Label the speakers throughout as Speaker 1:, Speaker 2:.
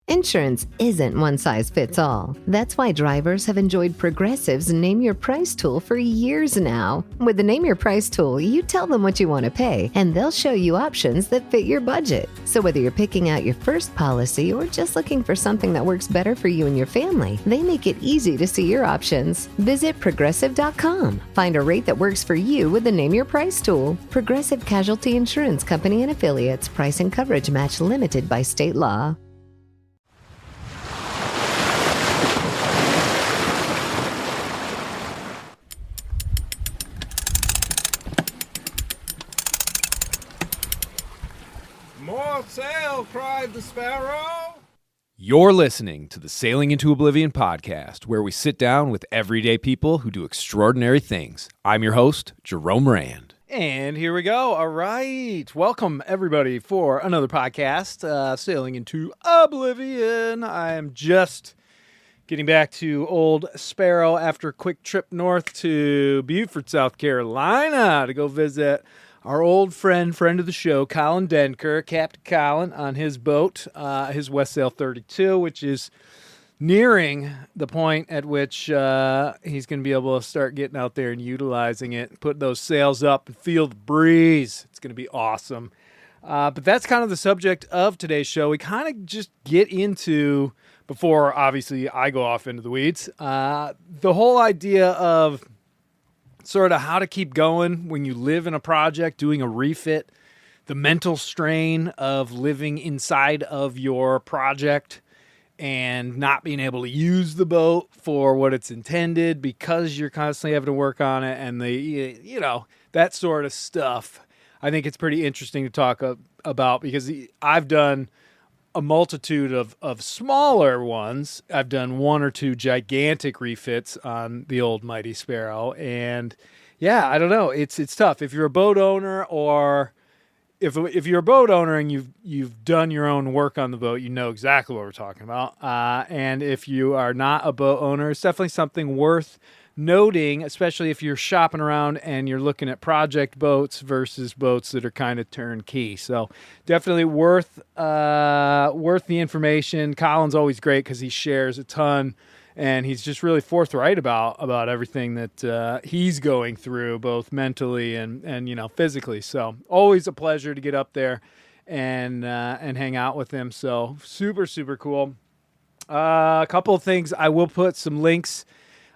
Speaker 1: Insurance isn't one size fits all. That's why drivers have enjoyed Progressive's Name Your Price tool for years now. With the Name Your Price tool, you tell them what you want to pay, and they'll show you options that fit your budget. So whether you're picking out your first policy or just looking for something that works better for you and your family, they make it easy to see your options. Visit Progressive.com. Find a rate that works for you with the Name Your Price tool. Progressive Casualty Insurance Company and Affiliates. Price and coverage match limited by state law.
Speaker 2: More sail, cried the sparrow.
Speaker 3: You're listening to the Sailing into Oblivion podcast, where we sit down with everyday people who do extraordinary things. I'm your host, Jerome Rand.
Speaker 4: And here we go. All right. Welcome, everybody, for another podcast, Sailing into Oblivion. I am just getting back to Old Sparrow after a quick trip north to Beaufort, South Carolina, to go visit our old friend of the show, Colin Denker, Captain Colin, on his boat, his West Sail 32, which is nearing the point at which he's going to be able to start getting out there and utilizing it, put those sails up and feel the breeze. It's going to be awesome. But that's kind of the subject of today's show. We kind of just get into, before obviously I go off into the weeds, the whole idea of sort of how to keep going when you live in a project, doing a refit, the mental strain of living inside of your project and not being able to use the boat for what it's intended because you're constantly having to work on it, and that sort of stuff. I think it's pretty interesting to talk about because I've done a multitude of smaller ones. I've done one or two gigantic refits on the old Mighty Sparrow, and yeah, I don't know. It's tough if you're a boat owner, or if you're a boat owner and you've done your own work on the boat, you know exactly what we're talking about. And if you are not a boat owner, it's definitely something worth noting, especially if you're shopping around and you're looking at project boats versus boats that are kind of turnkey. So definitely worth the information. Colin's always great because he shares a ton, and he's just really forthright about everything that he's going through, both mentally and physically. So always a pleasure to get up there and hang out with him. So super, super cool. A couple of things. I will put some links.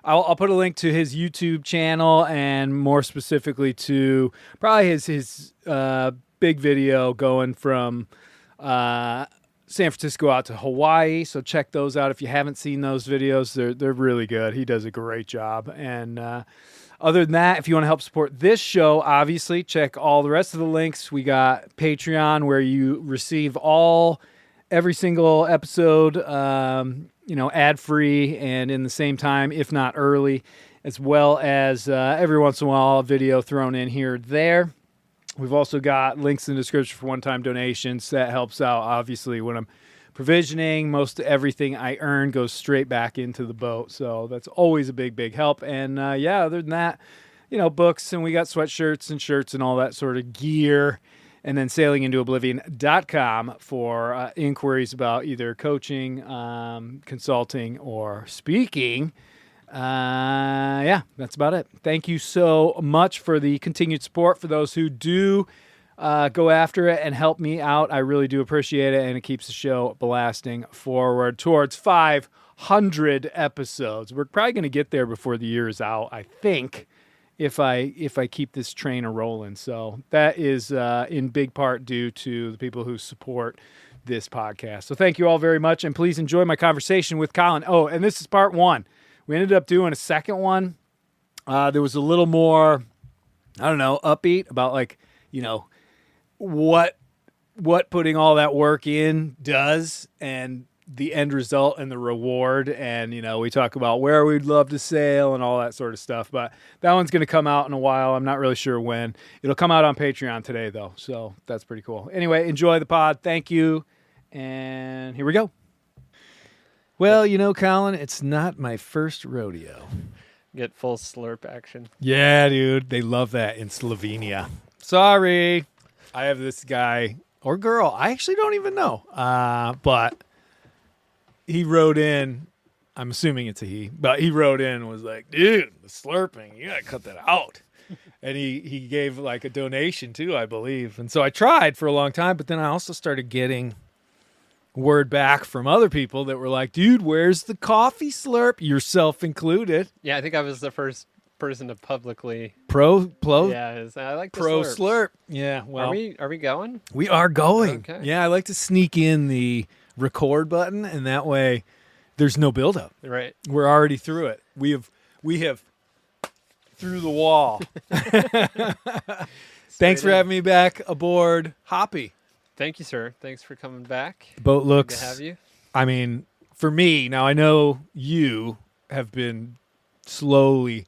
Speaker 4: I'll put a link to his YouTube channel, and more specifically to probably his big video going from San Francisco out to Hawaii. So check those out if you haven't seen those videos. They're really good. He does a great job. And other than that, if you want to help support this show, obviously check all the rest of the links. We got Patreon, where you receive every single episode, ad-free and in the same time, if not early, as well as every once in a while a video thrown in here or there. We've also got links in the description for one-time donations. That helps out, obviously, when I'm provisioning. Most everything I earn goes straight back into the boat, so that's always a big, big help. And, other than that, books, and we got sweatshirts and shirts and all that sort of gear. And then sailingintooblivion.com for inquiries about either coaching, consulting, or speaking. That's about it. Thank you so much for the continued support. For those who do go after it and help me out, I really do appreciate it, and it keeps the show blasting forward towards 500 episodes. We're probably going to get there before the year is out, I think, if I keep this train a-rolling. So that is in big part due to the people who support this podcast. So thank you all very much, and please enjoy my conversation with Colin. Oh, and this is part one. We ended up doing a second one. There was a little more, upbeat about what putting all that work in does, and the end result and the reward. And, we talk about where we'd love to sail and all that sort of stuff. But that one's going to come out in a while. I'm not really sure when. It'll come out on Patreon today, though. So that's pretty cool. Anyway, enjoy the pod. Thank you. And here we go. Well, Colin, it's not my first rodeo.
Speaker 5: Get full slurp action.
Speaker 3: Yeah, dude. They love that in Slovenia. Sorry. I have this guy or girl. I actually don't even know. But
Speaker 4: he wrote in. I'm assuming it's a he, but he wrote in and was like, "Dude, the slurping, you gotta cut that out." And he gave like a donation too, I believe. And so I tried for a long time, but then I also started getting word back from other people that were like, "Dude, where's the coffee slurp?" Yourself included.
Speaker 5: Yeah, I think I was the first person to publicly.
Speaker 4: Pro
Speaker 5: I like the
Speaker 4: pro
Speaker 5: slurps.
Speaker 4: slurp. Yeah, well,
Speaker 5: Are we going?
Speaker 4: we are going.
Speaker 5: Okay.
Speaker 4: Yeah, I like to sneak in the record button, and that way there's no buildup.
Speaker 5: Right.
Speaker 4: We're already through it. We have through the wall. Thanks for
Speaker 5: in.
Speaker 4: having me back aboard Hoppy.
Speaker 5: Thank you, sir. Thanks for coming back.
Speaker 4: The boat
Speaker 5: Good
Speaker 4: looks,
Speaker 5: to have you.
Speaker 4: I mean, for me, now I know you have been slowly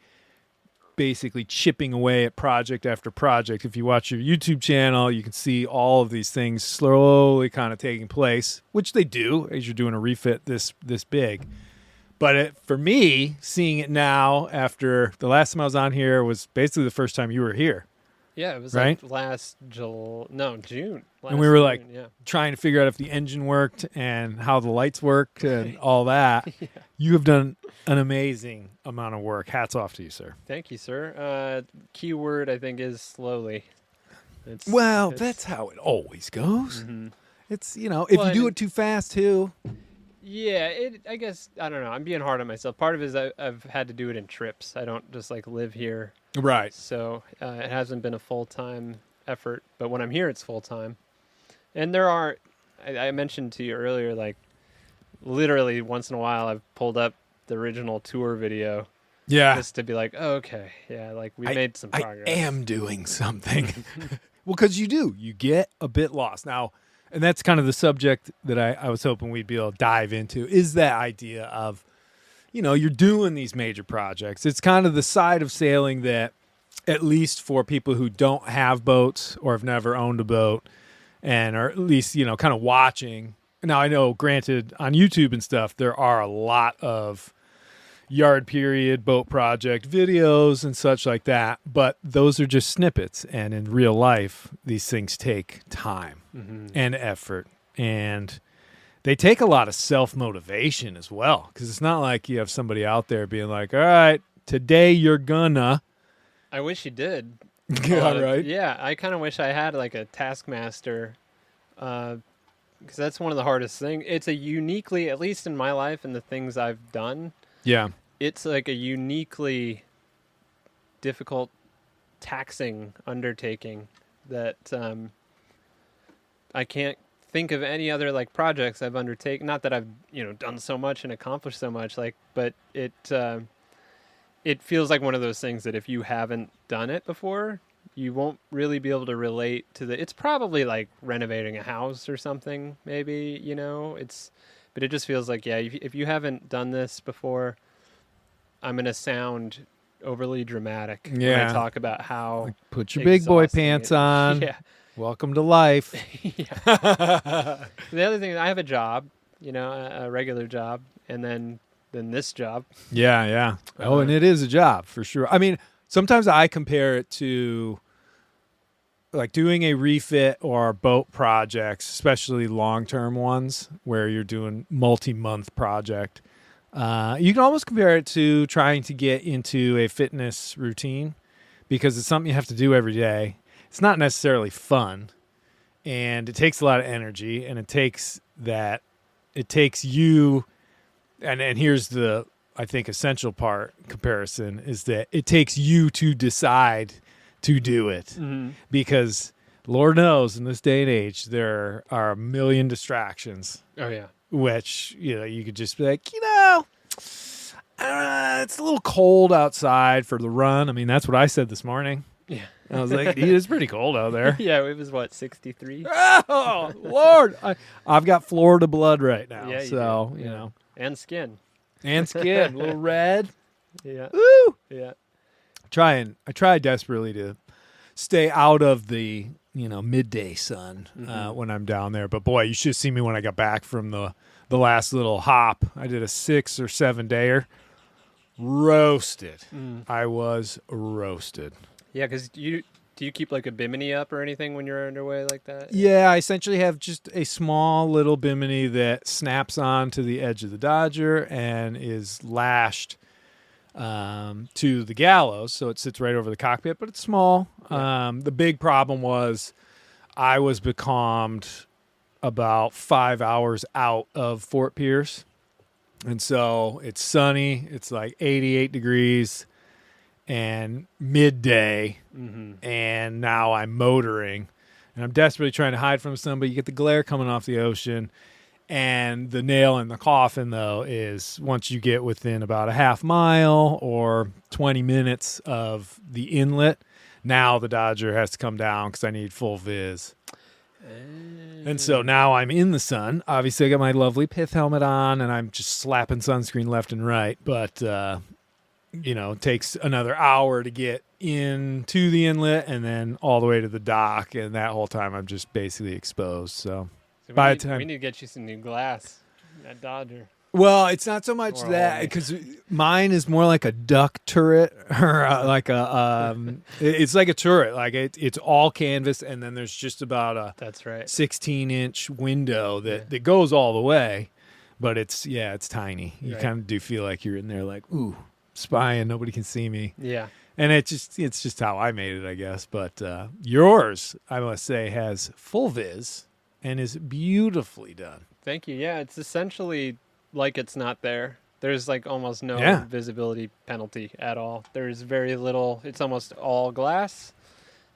Speaker 4: basically chipping away at project after project. If you watch your YouTube channel, you can see all of these things slowly kind of taking place, which they do as you're doing a refit this big. But for me, seeing it now after the last time I was on here was basically the first time you were here.
Speaker 5: Yeah, it was
Speaker 4: Right?
Speaker 5: like June.
Speaker 4: And we were like
Speaker 5: June, yeah.
Speaker 4: trying to figure out if the engine worked and how the lights worked and all that. You have done an amazing amount of work. Hats off to you, sir.
Speaker 5: Thank you, sir. Keyword I think is slowly.
Speaker 4: Well,
Speaker 5: It's-
Speaker 4: that's how it always goes.
Speaker 5: Mhm.
Speaker 4: It's, if
Speaker 5: Well,
Speaker 4: you do
Speaker 5: and-
Speaker 4: it too fast too.
Speaker 5: Yeah, I guess I don't know. I'm being hard on myself. Part of it is I've had to do it in trips. I don't just like live here,
Speaker 4: Right.
Speaker 5: so it hasn't been a full-time effort. But when I'm here, it's full-time. And there are, I mentioned to you earlier, like literally once in a while I've pulled up the original tour video
Speaker 4: Yeah.
Speaker 5: just to be like, oh, okay, yeah, like we made some progress.
Speaker 4: I am doing something. Well, because you do. You get a bit lost. Now, and that's kind of the subject that I was hoping we'd be able to dive into, is that idea of, you're doing these major projects. It's kind of the side of sailing that, at least for people who don't have boats or have never owned a boat and are at least, kind of watching. Now, I know, granted, on YouTube and stuff, there are a lot of yard period boat project videos and such like that, but those are just snippets, and in real life these things take time and effort, and they take a lot of self-motivation as well, because it's not like you have somebody out there being like, all right, today you're gonna
Speaker 5: I wish you did.
Speaker 4: yeah, right.
Speaker 5: Yeah, I kind of wish I had like a taskmaster, because that's one of the hardest things. It's a uniquely, at least in my life and the things I've done,
Speaker 4: Yeah.
Speaker 5: it's like a uniquely difficult, taxing undertaking that I can't think of any other like projects I've undertaken. Not that I've done so much and accomplished so much, but it feels like one of those things that if you haven't done it before, you won't really be able to relate to the. It's probably like renovating a house or something, maybe, but it just feels like, yeah, if you haven't done this before, I'm going to sound overly dramatic when
Speaker 4: Yeah.
Speaker 5: I talk about how
Speaker 4: Put your big boy
Speaker 5: exhausting
Speaker 4: pants
Speaker 5: it-
Speaker 4: on.
Speaker 5: Yeah.
Speaker 4: Welcome to life.
Speaker 5: The other thing, I have a job, a regular job, and then this job.
Speaker 4: Yeah. Oh, and it is a job for sure. I mean, sometimes I compare it to like doing a refit or boat projects, especially long-term ones where you're doing multi-month project. You can almost compare it to trying to get into a fitness routine, because it's something you have to do every day. It's not necessarily fun, and it takes a lot of energy, and it takes you, and here's the, I think, essential part comparison is that it takes you to decide to do it, because Lord knows in this day and age, there are a million distractions,
Speaker 5: Oh yeah.
Speaker 4: which, you could just be like, it's a little cold outside for the run. I mean, that's what I said this morning.
Speaker 5: Yeah.
Speaker 4: I was like, it's pretty cold out there.
Speaker 5: Yeah, it was what, 63?
Speaker 4: Oh, Lord. I've got Florida blood right now.
Speaker 5: Yeah, you
Speaker 4: so,
Speaker 5: do.
Speaker 4: you
Speaker 5: Yeah.
Speaker 4: know.
Speaker 5: And skin.
Speaker 4: And skin, a little red.
Speaker 5: Yeah.
Speaker 4: Woo!
Speaker 5: Yeah.
Speaker 4: I try desperately to stay out of the, midday sun when I'm down there. But boy, you should see me when I got back from the last little hop. I did a 6 or 7 dayer. Roasted. I was roasted.
Speaker 5: Yeah, because Do you keep like a bimini up or anything when you're underway like that?
Speaker 4: Yeah, I essentially have just a small little bimini that snaps onto the edge of the Dodger and is lashed to the gallows, so it sits right over the cockpit, but it's small.
Speaker 5: Yeah.
Speaker 4: The big problem was I was becalmed about 5 hours out of Fort Pierce, and so it's sunny. It's like 88 degrees and midday, and now I'm motoring, and I'm desperately trying to hide from the sun, but you get the glare coming off the ocean. And the nail in the coffin, though, is once you get within about a half mile or 20 minutes of the inlet, now the Dodger has to come down because I need full viz. And so now I'm in the sun. Obviously, I got my lovely pith helmet on, and I'm just slapping sunscreen left and right. But, it takes another hour to get into the inlet and then all the way to the dock. And that whole time, I'm just basically exposed. So by the time
Speaker 5: we need to get you some new glass. That Dodger.
Speaker 4: Well, it's not so much
Speaker 5: Or
Speaker 4: that
Speaker 5: all
Speaker 4: because mine is more like a duck turret or like it's like a turret. Like it's all canvas, and then there's just about a
Speaker 5: That's right.
Speaker 4: 16-inch window that goes all the way, but it's tiny. You
Speaker 5: Right.
Speaker 4: kind of do feel like you're in there, like ooh, spying. Nobody can see me,
Speaker 5: Yeah.
Speaker 4: and it's just how I made it, I guess. But yours, I must say, has full viz and is beautifully done.
Speaker 5: Thank you. Yeah, it's essentially like it's not there. There's like almost no
Speaker 4: Yeah.
Speaker 5: visibility penalty at all. There's very little. It's almost all glass,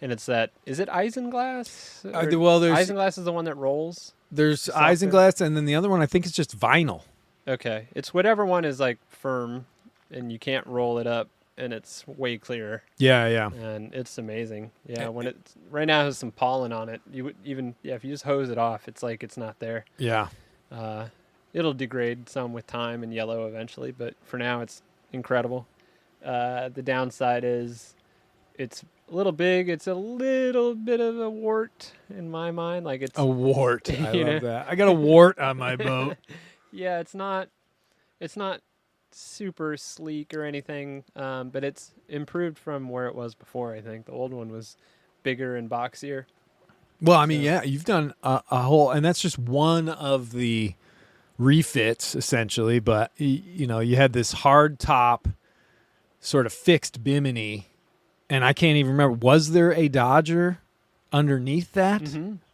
Speaker 5: and it's that. Is it isinglass?
Speaker 4: Well, there's
Speaker 5: isinglass is the one that rolls. Softer.
Speaker 4: isinglass, and then the other one I think is just vinyl.
Speaker 5: Okay, it's whatever one is like firm, and you can't roll it up, and it's way clearer,
Speaker 4: Yeah.
Speaker 5: and it's amazing. Yeah, when it's right now it has some pollen on it. You would even if you just hose it off, it's like it's not there.
Speaker 4: Yeah.
Speaker 5: It'll degrade some with time and yellow eventually, but for now it's incredible. The downside is it's a little big. It's a little bit of a wart in my mind. Like it's
Speaker 4: A wart. I
Speaker 5: You know?
Speaker 4: love that. I got a wart on my boat.
Speaker 5: yeah, it's not super sleek or anything, but it's improved from where it was before. I think the old one was bigger and boxier.
Speaker 4: Well, I mean, yeah, you've done a whole, and that's just one of the refits essentially, but you had this hard top sort of fixed bimini, and I can't even remember, was there a Dodger underneath that?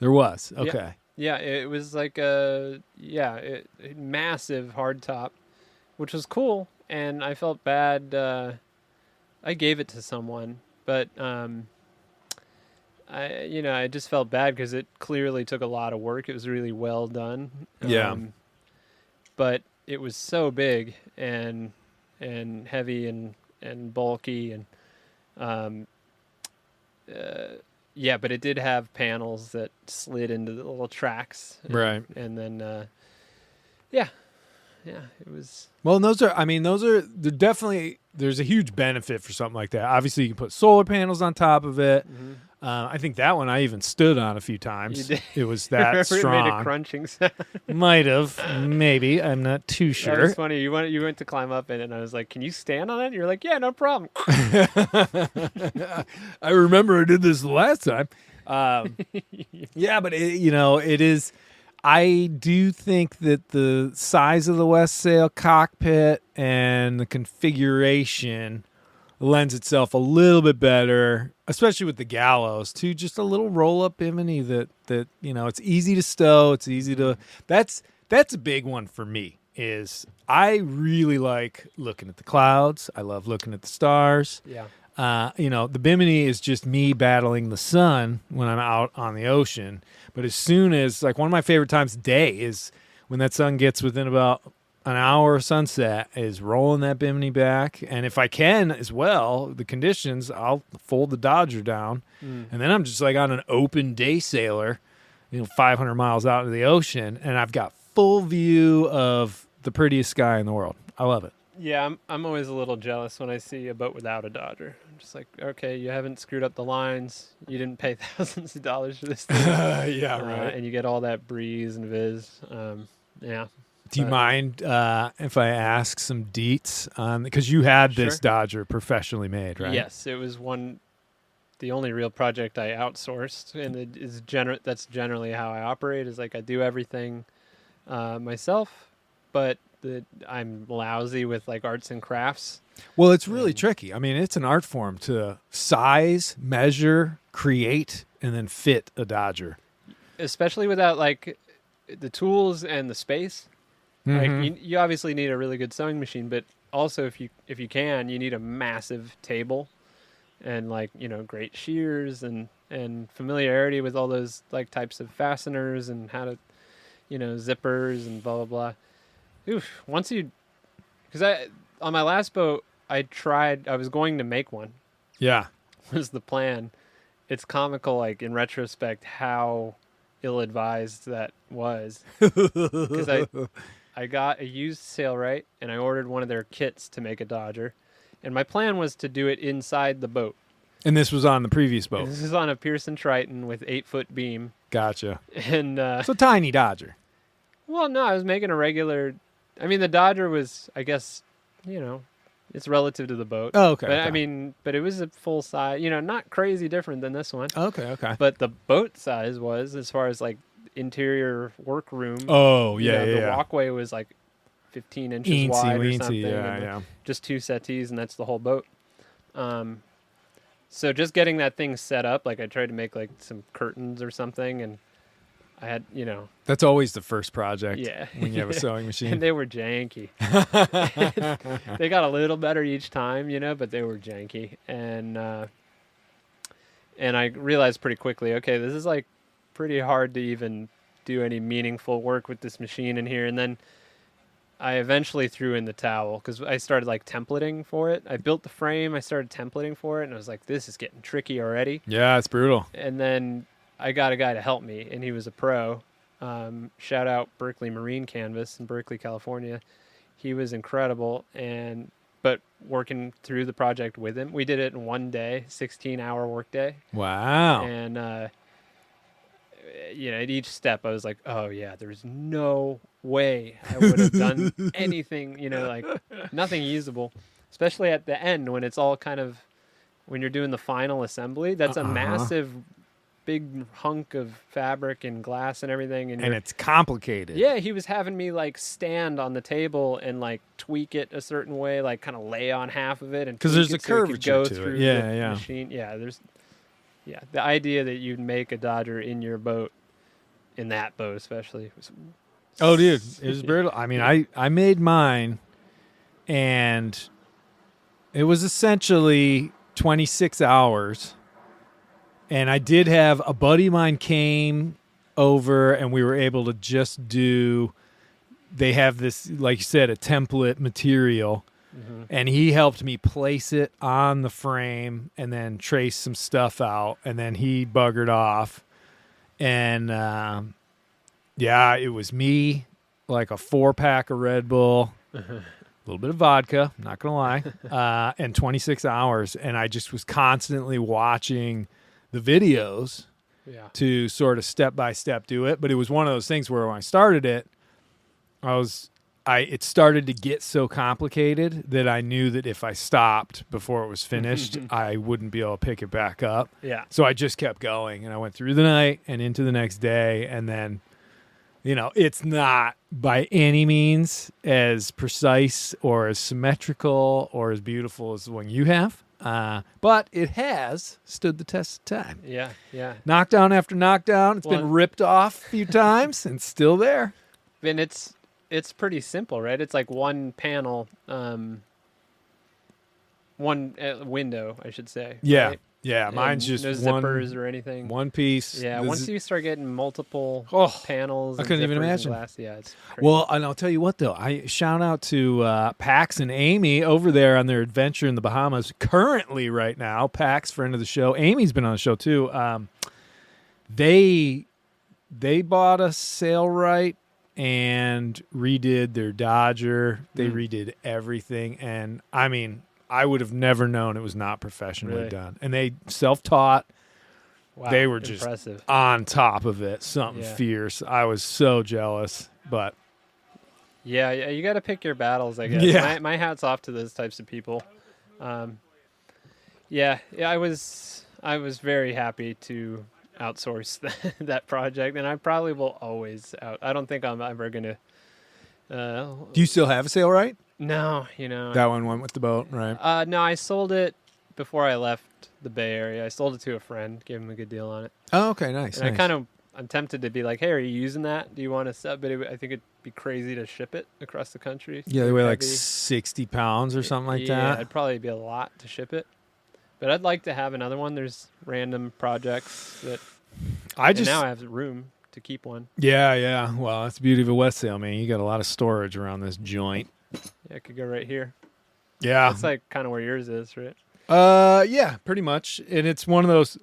Speaker 4: There was. Okay.
Speaker 5: Yeah, it was like a massive hard top, which was cool, and I felt bad. I gave it to someone, but I just felt bad because it clearly took a lot of work. It was really well done.
Speaker 4: Yeah.
Speaker 5: But it was so big and heavy and bulky and but it did have panels that slid into the little tracks.
Speaker 4: Right.
Speaker 5: And then it was.
Speaker 4: Well, they're definitely, there's a huge benefit for something like that. Obviously, you can put solar panels on top of it. I think that one I even stood on a few times.
Speaker 5: You did.
Speaker 4: It was that
Speaker 5: It
Speaker 4: strong.
Speaker 5: made a crunching sound.
Speaker 4: Might have, maybe. I'm not too
Speaker 5: That
Speaker 4: sure.
Speaker 5: was funny. You went to climb up in it, and I was like, "Can you stand on it?" And you're like, "Yeah, no problem."
Speaker 4: I remember I did this the last time. Yeah, but it is. I do think that the size of the West Sail cockpit and the configuration lends itself a little bit better, especially with the gallows, to just a little roll-up bimini that it's easy to stow. It's easy to. That's a big one for me. Is I really like looking at the clouds. I love looking at the stars.
Speaker 5: Yeah.
Speaker 4: The bimini is just me battling the sun when I'm out on the ocean. But as soon as, like, one of my favorite times of day is when that sun gets within about an hour of sunset, is rolling that bimini back. And if I can as well, the conditions, I'll fold the Dodger down. And then I'm just like on an open day sailor, 500 miles out into the ocean. And I've got full view of the prettiest sky in the world. I love it.
Speaker 5: Yeah, I'm always a little jealous when I see a boat without a Dodger. I'm just like, okay, you haven't screwed up the lines. You didn't pay thousands of dollars for this thing.
Speaker 4: Yeah, right.
Speaker 5: And you get all that breeze and viz. Yeah.
Speaker 4: Do you mind if I ask some deets on, because you had this
Speaker 5: Sure.
Speaker 4: Dodger professionally made, right?
Speaker 5: Yes, it was one the only real project I outsourced, and it is that's generally how I operate. Is like I do everything myself, but I'm lousy with like arts and crafts.
Speaker 3: Well, it's really tricky. I mean, it's an art form to size, measure, create, and then fit a Dodger.
Speaker 5: Especially without like the tools and the space. Like you obviously need a really good sewing machine, but also if you can, you need a massive table and like, great shears and familiarity with all those like types of fasteners and how to, zippers and blah, blah, blah. Oof. Because on my last boat, I was going to make one.
Speaker 3: Yeah.
Speaker 5: Was the plan. It's comical, like in retrospect, how ill-advised that was. Because I got a used Sailrite and I ordered one of their kits to make a Dodger. And my plan was to do it inside the boat.
Speaker 3: And this was on the previous boat.
Speaker 5: And this is on a Pearson Triton with 8-foot beam.
Speaker 3: Gotcha.
Speaker 5: And
Speaker 3: so tiny Dodger.
Speaker 5: well, no, I was making a regular. I mean, the Dodger was, I guess, it's relative to the boat.
Speaker 3: Oh, okay.
Speaker 5: But
Speaker 3: okay.
Speaker 5: I mean, but it was a full size. Not crazy different than this one.
Speaker 3: Okay.
Speaker 5: But the boat size was, as far as like interior workroom.
Speaker 3: Oh, yeah,
Speaker 5: The walkway was like 15 inches wide or something.
Speaker 3: Yeah.
Speaker 5: Just 2 settees, and that's the whole boat. So just getting that thing set up, like I tried to make like some curtains or something, and I had,
Speaker 3: That's always the first project.
Speaker 5: Yeah.
Speaker 3: When you have a sewing machine.
Speaker 5: And they were janky. They got a little better each time, but they were janky. And I realized pretty quickly, okay, this is like pretty hard to even do any meaningful work with this machine in here. And then I eventually threw in the towel because I started like templating for it. I built the frame, I started templating for it, and I was like, this is getting tricky already.
Speaker 3: Yeah, it's brutal.
Speaker 5: And then I got a guy to help me, and he was a pro. Shout out Berkeley Marine Canvas in Berkeley, California. He was incredible, but working through the project with him, we did it in one day, 16-hour workday.
Speaker 3: Wow.
Speaker 5: And at each step, I was like, oh yeah, there's no way I would have done anything, like nothing usable, especially at the end when it's all kind of, when you're doing the final assembly, that's a massive big hunk of fabric and glass and everything, and
Speaker 3: it's complicated.
Speaker 5: Yeah, he was having me like stand on the table and like tweak it a certain way, like kind of lay on half of it, and
Speaker 3: because there's a
Speaker 5: curvature
Speaker 3: go
Speaker 5: to
Speaker 3: through
Speaker 5: it. Yeah. Machine. Yeah, the idea that you'd make a Dodger in your boat, in that boat especially, was.
Speaker 3: Oh, dude, it was brutal. I mean, I made mine, and it was essentially 26 hours. And I did have a buddy of mine came over, and we were able to just do, they have this, like you said, a template material, and he helped me place it on the frame and then trace some stuff out, and then he buggered off. And, it was me, like a 4-pack of Red Bull, a little bit of vodka, I'm not going to lie, and 26 hours. And I just was constantly watching the videos to sort of step by step do it. But it was one of those things where when I started it, it started to get so complicated that I knew that if I stopped before it was finished, I wouldn't be able to pick it back up.
Speaker 5: Yeah.
Speaker 3: So I just kept going, and I went through the night and into the next day. And then, it's not by any means as precise or as symmetrical or as beautiful as the one you have. But it has stood the test of time.
Speaker 5: Yeah.
Speaker 3: Knockdown after knockdown. It's been ripped off a few times and still there.
Speaker 5: And it's pretty simple, right? It's like one panel, one window, I should say.
Speaker 3: Yeah.
Speaker 5: Right?
Speaker 3: Yeah, mine's just
Speaker 5: no zippers or anything.
Speaker 3: One piece.
Speaker 5: Yeah, once you start getting multiple panels,
Speaker 3: I couldn't even imagine.
Speaker 5: Glass, yeah, it's crazy.
Speaker 3: Well, and I'll tell you what, though. I shout out to Pax and Amy over there on their adventure in the Bahamas. Currently, right now, Pax, friend of the show. Amy's been on the show, too. They bought a Sailrite and redid their Dodger. They redid everything. And, I mean, I would have never known it was not professionally done. And they self-taught.
Speaker 5: Wow,
Speaker 3: they were just
Speaker 5: impressive.
Speaker 3: On top of it. Something fierce. I was so jealous. But
Speaker 5: yeah, you got to pick your battles, I guess.
Speaker 3: Yeah.
Speaker 5: My hat's off to those types of people. Yeah, I was very happy to outsource that project, and I probably will always I don't think I'm ever gonna.
Speaker 3: Do you still have a sail right?
Speaker 5: No,
Speaker 3: That one went with the boat, right?
Speaker 5: No, I sold it before I left the Bay Area. I sold it to a friend, gave him a good deal on it.
Speaker 3: Oh, okay, nice.
Speaker 5: And I'm tempted to be like, hey, are you using that? Do you want to sell? But I think it'd be crazy to ship it across the country.
Speaker 3: Yeah, they weigh like
Speaker 5: Heavy.
Speaker 3: 60 pounds or something like
Speaker 5: Yeah,
Speaker 3: that.
Speaker 5: it'd probably be a lot to ship it. But I'd like to have another one. There's random projects that and now I have room to keep one.
Speaker 3: Yeah. Well, that's the beauty of a wet sail, man. You got a lot of storage around this joint.
Speaker 5: Yeah, it could go right here.
Speaker 3: Yeah.
Speaker 5: It's like kind of where yours is, right?
Speaker 3: Yeah, pretty much. And it's one of those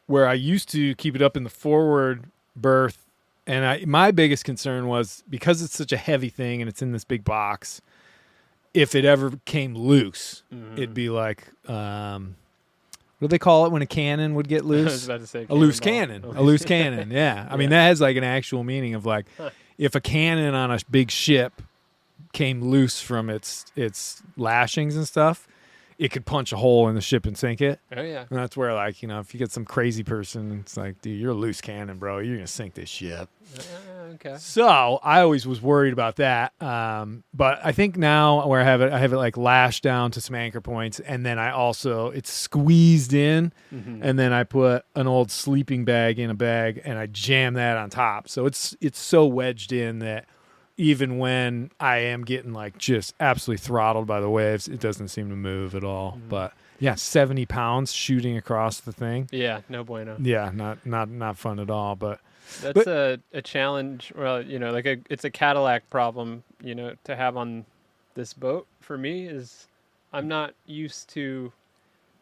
Speaker 3: where I used to keep it up in the forward berth, and my biggest concern was because it's such a heavy thing and it's in this big box, if it ever came loose, it'd be like what do they call it when a cannon would get
Speaker 5: I was
Speaker 3: loose?
Speaker 5: about to say
Speaker 3: A loose
Speaker 5: cannonball.
Speaker 3: cannon. A loose cannon, yeah. I mean, that has like an actual meaning of like if a cannon on a big ship came loose from its lashings and stuff, it could punch a hole in the ship and sink it.
Speaker 5: Oh yeah.
Speaker 3: And that's where, like, if you get some crazy person, it's like, dude, you're a loose cannon, bro. You're going to sink this ship.
Speaker 5: Okay.
Speaker 3: So I always was worried about that. But I think now where I have it like lashed down to some anchor points. And then it's squeezed in.
Speaker 5: Mm-hmm.
Speaker 3: And then I put an old sleeping bag in a bag and I jam that on top. So it's so wedged in that even when I am getting like just absolutely throttled by the waves, it doesn't seem to move at all. But yeah, 70 pounds shooting across the thing.
Speaker 5: Yeah, no bueno.
Speaker 3: Yeah, not fun at all. But
Speaker 5: That's a challenge. Well, it's a Cadillac problem, to have on this boat for me is I'm not used to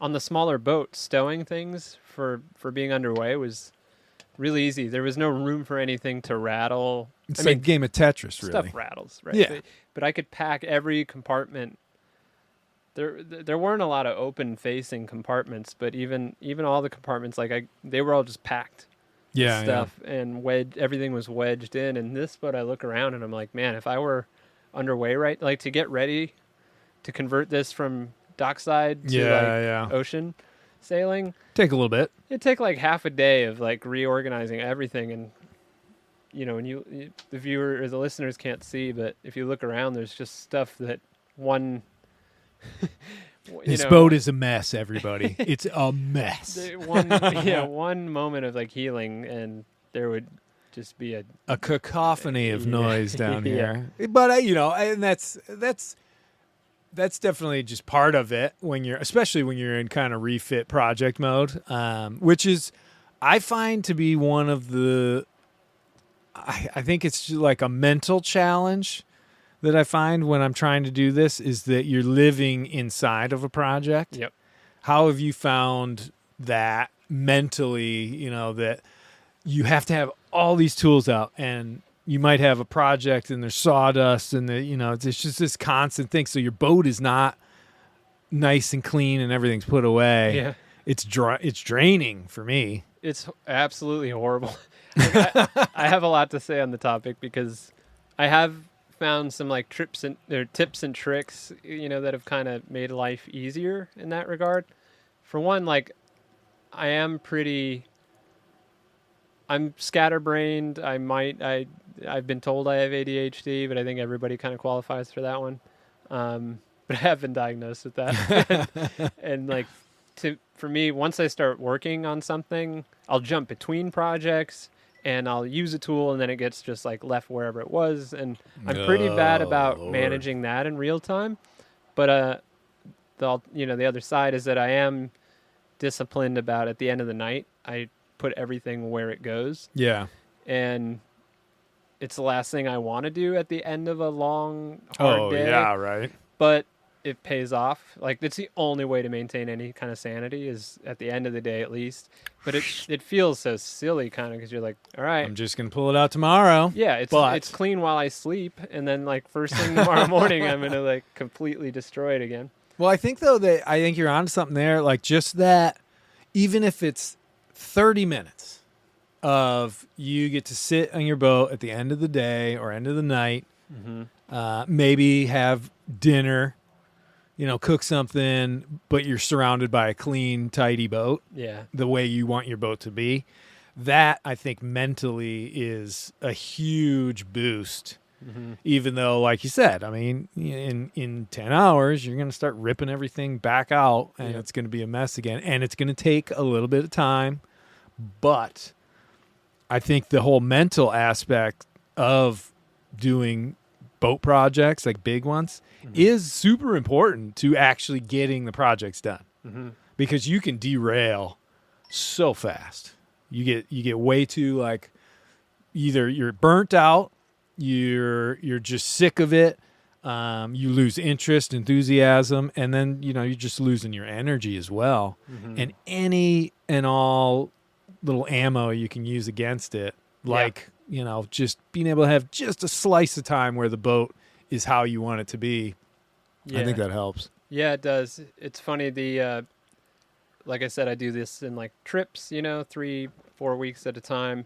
Speaker 5: on the smaller boat stowing things for being underway was really easy. There was no room for anything to rattle.
Speaker 3: It's like a game of Tetris, really.
Speaker 5: Stuff rattles, right?
Speaker 3: Yeah.
Speaker 5: But I could pack every compartment. There weren't a lot of open facing compartments, but even all the compartments, they were all just packed.
Speaker 3: Yeah,
Speaker 5: Stuff and everything was wedged in. And this boat, I look around and I'm like, man, if I were underway, right, like to get ready to convert this from dockside to ocean sailing,
Speaker 3: take a little bit.
Speaker 5: it'd take like half a day of like reorganizing everything. And when the viewer or the listeners can't see, but if you look around, there's just stuff that one
Speaker 3: This boat is a mess, everybody. It's a mess.
Speaker 5: One moment of like healing and there would just be a
Speaker 3: cacophony of noise down here. But and that's definitely just part of it especially when you're in kind of refit project mode, which is I find to be one of the I think it's just like a mental challenge that I find when I'm trying to do this is that you're living inside of a project.
Speaker 5: Yep.
Speaker 3: How have you found that mentally, that you have to have all these tools out and you might have a project and there's sawdust and it's just this constant thing. So your boat is not nice and clean and everything's put away.
Speaker 5: Yeah.
Speaker 3: It's draining for me.
Speaker 5: It's absolutely horrible. I have a lot to say on the topic because I have found some like tips and tricks, that have kind of made life easier in that regard. For one, like I'm scatterbrained. I've been told I have ADHD, but I think everybody kind of qualifies for that one. But I have been diagnosed with that. And like for me, once I start working on something, I'll jump between projects and I'll use a tool and then it gets just like left wherever it was. And I'm pretty bad about managing that in real time. But the other side is that I am disciplined about at the end of the night, I put everything where it goes.
Speaker 3: Yeah.
Speaker 5: And it's the last thing I want to do at the end of a long, hard day. Oh,
Speaker 3: yeah, right.
Speaker 5: But it pays off. Like, it's the only way to maintain any kind of sanity is at the end of the day at least. But it feels so silly kind of because you're like, all right.
Speaker 3: I'm just going to pull it out tomorrow.
Speaker 5: Yeah, it's clean while I sleep. And then, like, first thing tomorrow morning, I'm going to, like, completely destroy it again.
Speaker 3: Well, I think, though, that I think you're onto something there. Like, just that even if it's 30 minutes of you get to sit on your boat at the end of the day or end of the night, maybe have dinner, cook something, but you're surrounded by a clean, tidy boat,
Speaker 5: Yeah.
Speaker 3: the way you want your boat to be. That, I think, mentally is a huge boost. Even though, like you said, I mean, in 10 hours, you're going to start ripping everything back out, and it's going to be a mess again. And it's going to take a little bit of time. But I think the whole mental aspect of doing boat projects, like big ones, is super important to actually getting the projects done. Because you can derail so fast. You get way too, like, either you're burnt out, you're just sick of it, you lose interest, enthusiasm, and then you're just losing your energy as well. And any and all little ammo you can use against it, like just being able to have just a slice of time where the boat is how you want it to be. I think that helps.
Speaker 5: Yeah, it does. It's funny, the like I said, I do this in like trips, 3-4 weeks at a time.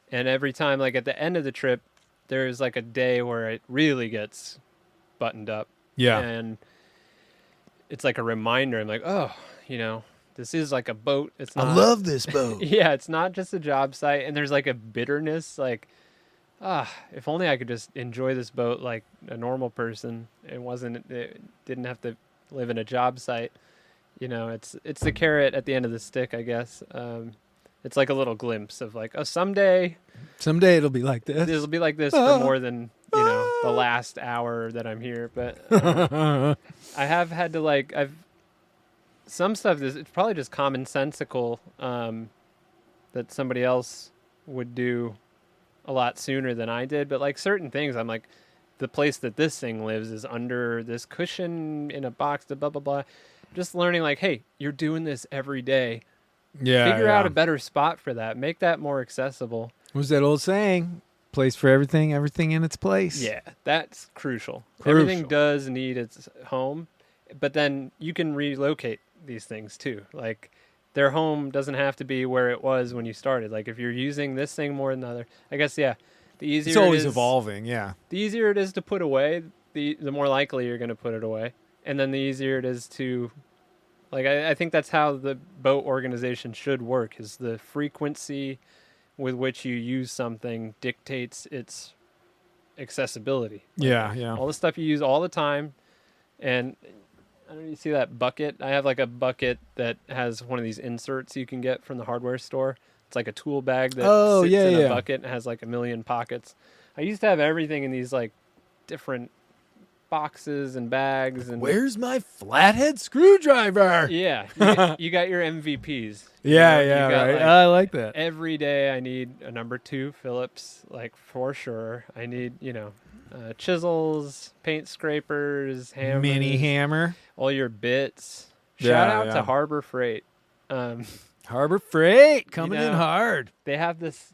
Speaker 5: And every time, like at the end of the trip, there's like a day where it really gets buttoned up.
Speaker 3: Yeah.
Speaker 5: And it's like a reminder. I'm like, oh, this is like a boat. It's not,
Speaker 3: I love this boat.
Speaker 5: yeah, it's not just a job site. And there's like a bitterness, like, if only I could just enjoy this boat like a normal person. It didn't have to live in a job site. It's the carrot at the end of the stick, I guess. It's like a little glimpse of like, someday
Speaker 3: it'll be like this.
Speaker 5: It'll be like this for more than, the last hour that I'm here. But I have had to some stuff it's probably just commonsensical that somebody else would do a lot sooner than I did. But like certain things, I'm like, the place that this thing lives is under this cushion in a box, blah, blah, blah. Just learning like, hey, you're doing this every day.
Speaker 3: Yeah.
Speaker 5: Figure out a better spot for that. Make that more accessible.
Speaker 3: What was that old saying? Place for everything in its place.
Speaker 5: Yeah, that's crucial. Everything does need its home, but then you can relocate these things too. Like their home doesn't have to be where it was when you started. Like if you're using this thing more than the other, I guess, the easier
Speaker 3: it's always
Speaker 5: it is,
Speaker 3: evolving. Yeah.
Speaker 5: The easier it is to put away, the more likely you're going to put it away. And then the easier it is to, like, I think that's how the boat organization should work, is the frequency with which you use something dictates its accessibility.
Speaker 3: Yeah.
Speaker 5: All the stuff you use all the time. And I don't know, you see that bucket? I have like a bucket that has one of these inserts you can get from the hardware store. It's like a tool bag that sits in a bucket and has like a million pockets. I used to have everything in these like different boxes and bags. And
Speaker 3: where's my flathead screwdriver?
Speaker 5: Yeah, you got your MVPs.
Speaker 3: Yeah, right.
Speaker 5: Like,
Speaker 3: I like that.
Speaker 5: Every day I need a number 2 Phillips, like for sure. I need, chisels, paint scrapers, hammers,
Speaker 3: mini hammer,
Speaker 5: all your bits. Shout out to Harbor Freight.
Speaker 3: Harbor Freight coming in hard.
Speaker 5: They have this,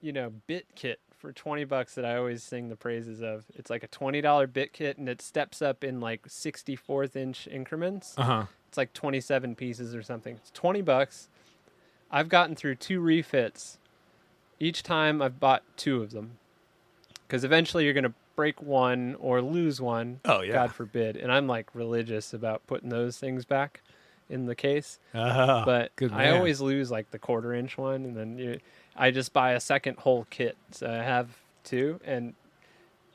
Speaker 5: bit kit for $20 that I always sing the praises of. It's like a $20 bit kit, and it steps up in like 64th inch increments. It's like 27 pieces or something. It's $20. I've gotten through 2 refits. Each time I've bought 2 of them, because eventually you're going to break one or lose one.
Speaker 3: Oh yeah,
Speaker 5: God forbid. And I'm like religious about putting those things back in the case. But I always lose like the 1/4 inch one, and then I just buy a second whole kit. So I have 2, and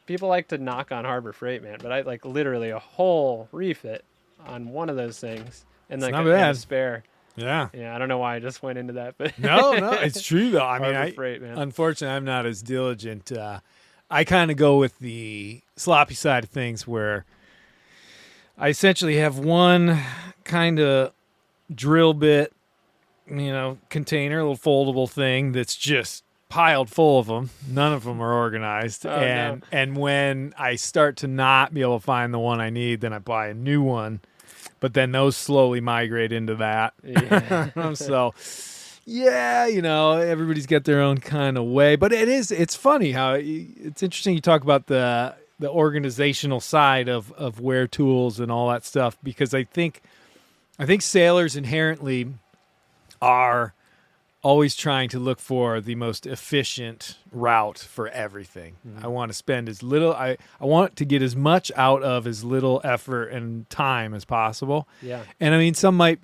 Speaker 5: people like to knock on Harbor Freight, man, but I like literally a whole refit on one of those things, and like a spare.
Speaker 3: Yeah.
Speaker 5: I don't know why I just went into that, but
Speaker 3: no, it's true though. I
Speaker 5: Harbor
Speaker 3: mean,
Speaker 5: Freight, man.
Speaker 3: Unfortunately, I'm not as diligent. I kind of go with the sloppy side of things, where I essentially have one kind of drill bit, container, a little foldable thing that's just piled full of them. None of them are organized. And when I start to not be able to find the one I need, then I buy a new one. But then those slowly migrate into that. Yeah. So, everybody's got their own kind of way. But it's funny how it's interesting you talk about the organizational side of wear tools and all that stuff, because I think sailors inherently are always trying to look for the most efficient route for everything. I want to spend as little, I want to get as much out of as little effort and time as possible.
Speaker 5: Yeah.
Speaker 3: And I mean, some might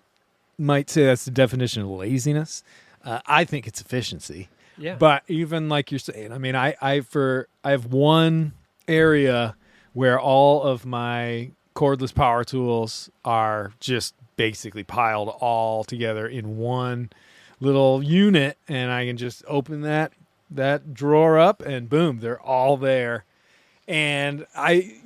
Speaker 3: say that's the definition of laziness. I think it's efficiency.
Speaker 5: Yeah.
Speaker 3: But even like you're saying, I mean, I have one area where all of my cordless power tools are just basically piled all together in one little unit, and I can just open that drawer up and boom, they're all there. And I,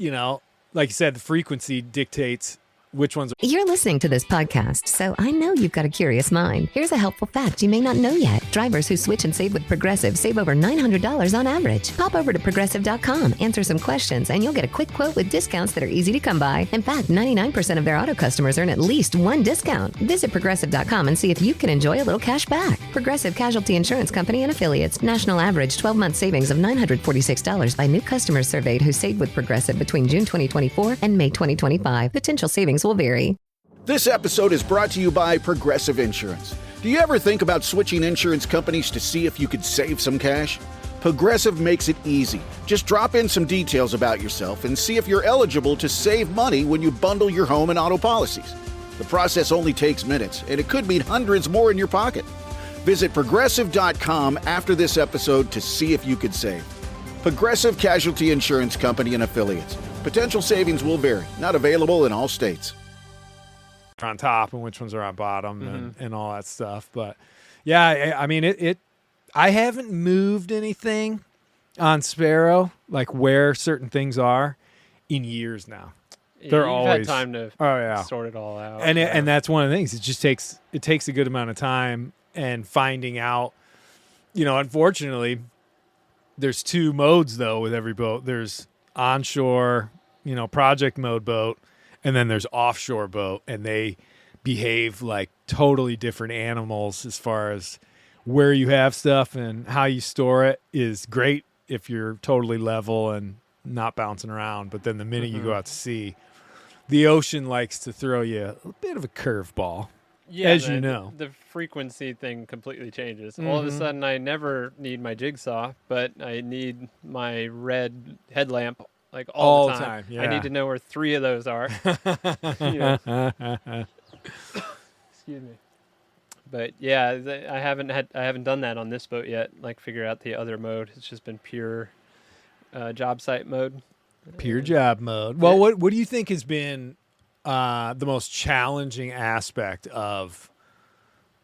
Speaker 3: like you said, the frequency dictates which ones are.
Speaker 1: You're listening to this podcast, so I know you've got a curious mind. Here's a helpful fact you may not know yet. Drivers who switch and save with Progressive save over $900 on average. Pop over to Progressive.com, answer some questions, and you'll get a quick quote with discounts that are easy to come by. In fact, 99% of their auto customers earn at least one discount. Visit Progressive.com and see if you can enjoy a little cash back. Progressive Casualty Insurance Company and Affiliates. National average 12-month savings of $946 by new customers surveyed who saved with Progressive between June 2024 and May 2025. Potential savings will vary.
Speaker 6: This episode is brought to you by Progressive Insurance. Do you ever think about switching insurance companies to see if you could save some cash? Progressive makes it easy. Just drop in some details about yourself and see if you're eligible to save money when you bundle your home and auto policies. The process only takes minutes, and it could mean hundreds more in your pocket. Visit Progressive.com after this episode to see if you could save. Progressive Casualty Insurance Company and Affiliates. Potential savings will vary. Not available in all states.
Speaker 3: On top and which ones are on bottom and all that stuff. But yeah, I mean, I haven't moved anything on Sparrow, like where certain things are, in years now. They're
Speaker 5: You've
Speaker 3: always
Speaker 5: had time to sort it all out.
Speaker 3: And that's one of the things. It just takes a good amount of time and finding out, unfortunately, there's two modes though with every boat. There's onshore, project mode boat, and then there's offshore boat, and they behave like totally different animals as far as where you have stuff and how you store it is great if you're totally level and not bouncing around. But then the minute you go out to sea, the ocean likes to throw you a bit of a curveball.
Speaker 5: Yeah,
Speaker 3: as you know.
Speaker 5: The frequency thing completely changes. All of a sudden, I never need my jigsaw, but I need my red headlamp like all the time.
Speaker 3: Yeah.
Speaker 5: I need to know where 3 of those are. Excuse me. But yeah, I haven't done that on this boat yet. Like figure out the other mode. It's just been pure job site mode.
Speaker 3: Pure job mode. Well, what do you think has been the most challenging aspect of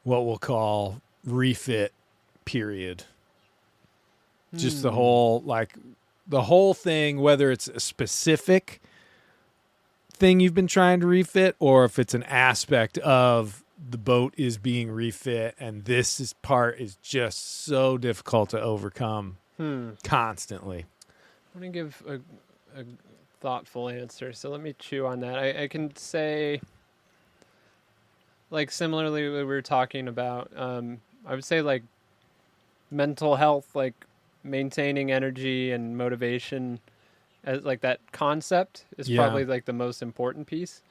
Speaker 3: what we'll call refit period? Just the whole thing, whether it's a specific thing you've been trying to refit or if it's an aspect of the boat is being refit and this part is just so difficult to overcome constantly.
Speaker 5: I'm going to give a thoughtful answer, so let me chew on that. I can say, like, similarly we were talking about, I would say, like, mental health, like maintaining energy and motivation, as like that concept is probably like the most important piece,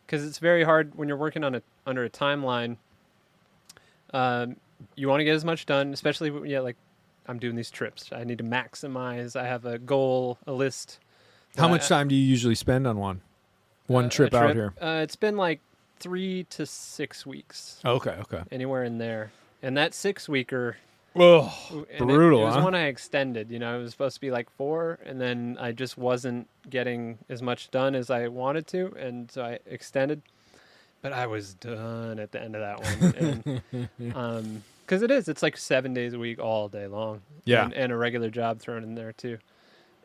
Speaker 5: because it's very hard when you're working on under a timeline. You want to get as much done, especially like I'm doing these trips. I need to maximize. I have a goal, a list.
Speaker 3: How much time do you usually spend on one trip out here?
Speaker 5: It's been like 3 to 6 weeks.
Speaker 3: Okay.
Speaker 5: Anywhere in there. And that 6-weeker,
Speaker 3: brutal.
Speaker 5: It was
Speaker 3: huh?
Speaker 5: one I extended. It was supposed to be like 4, and then I just wasn't getting as much done as I wanted to, and so I extended. But I was done at the end of that one. Because it's like 7 days a week, all day long.
Speaker 3: Yeah.
Speaker 5: And a regular job thrown in there too.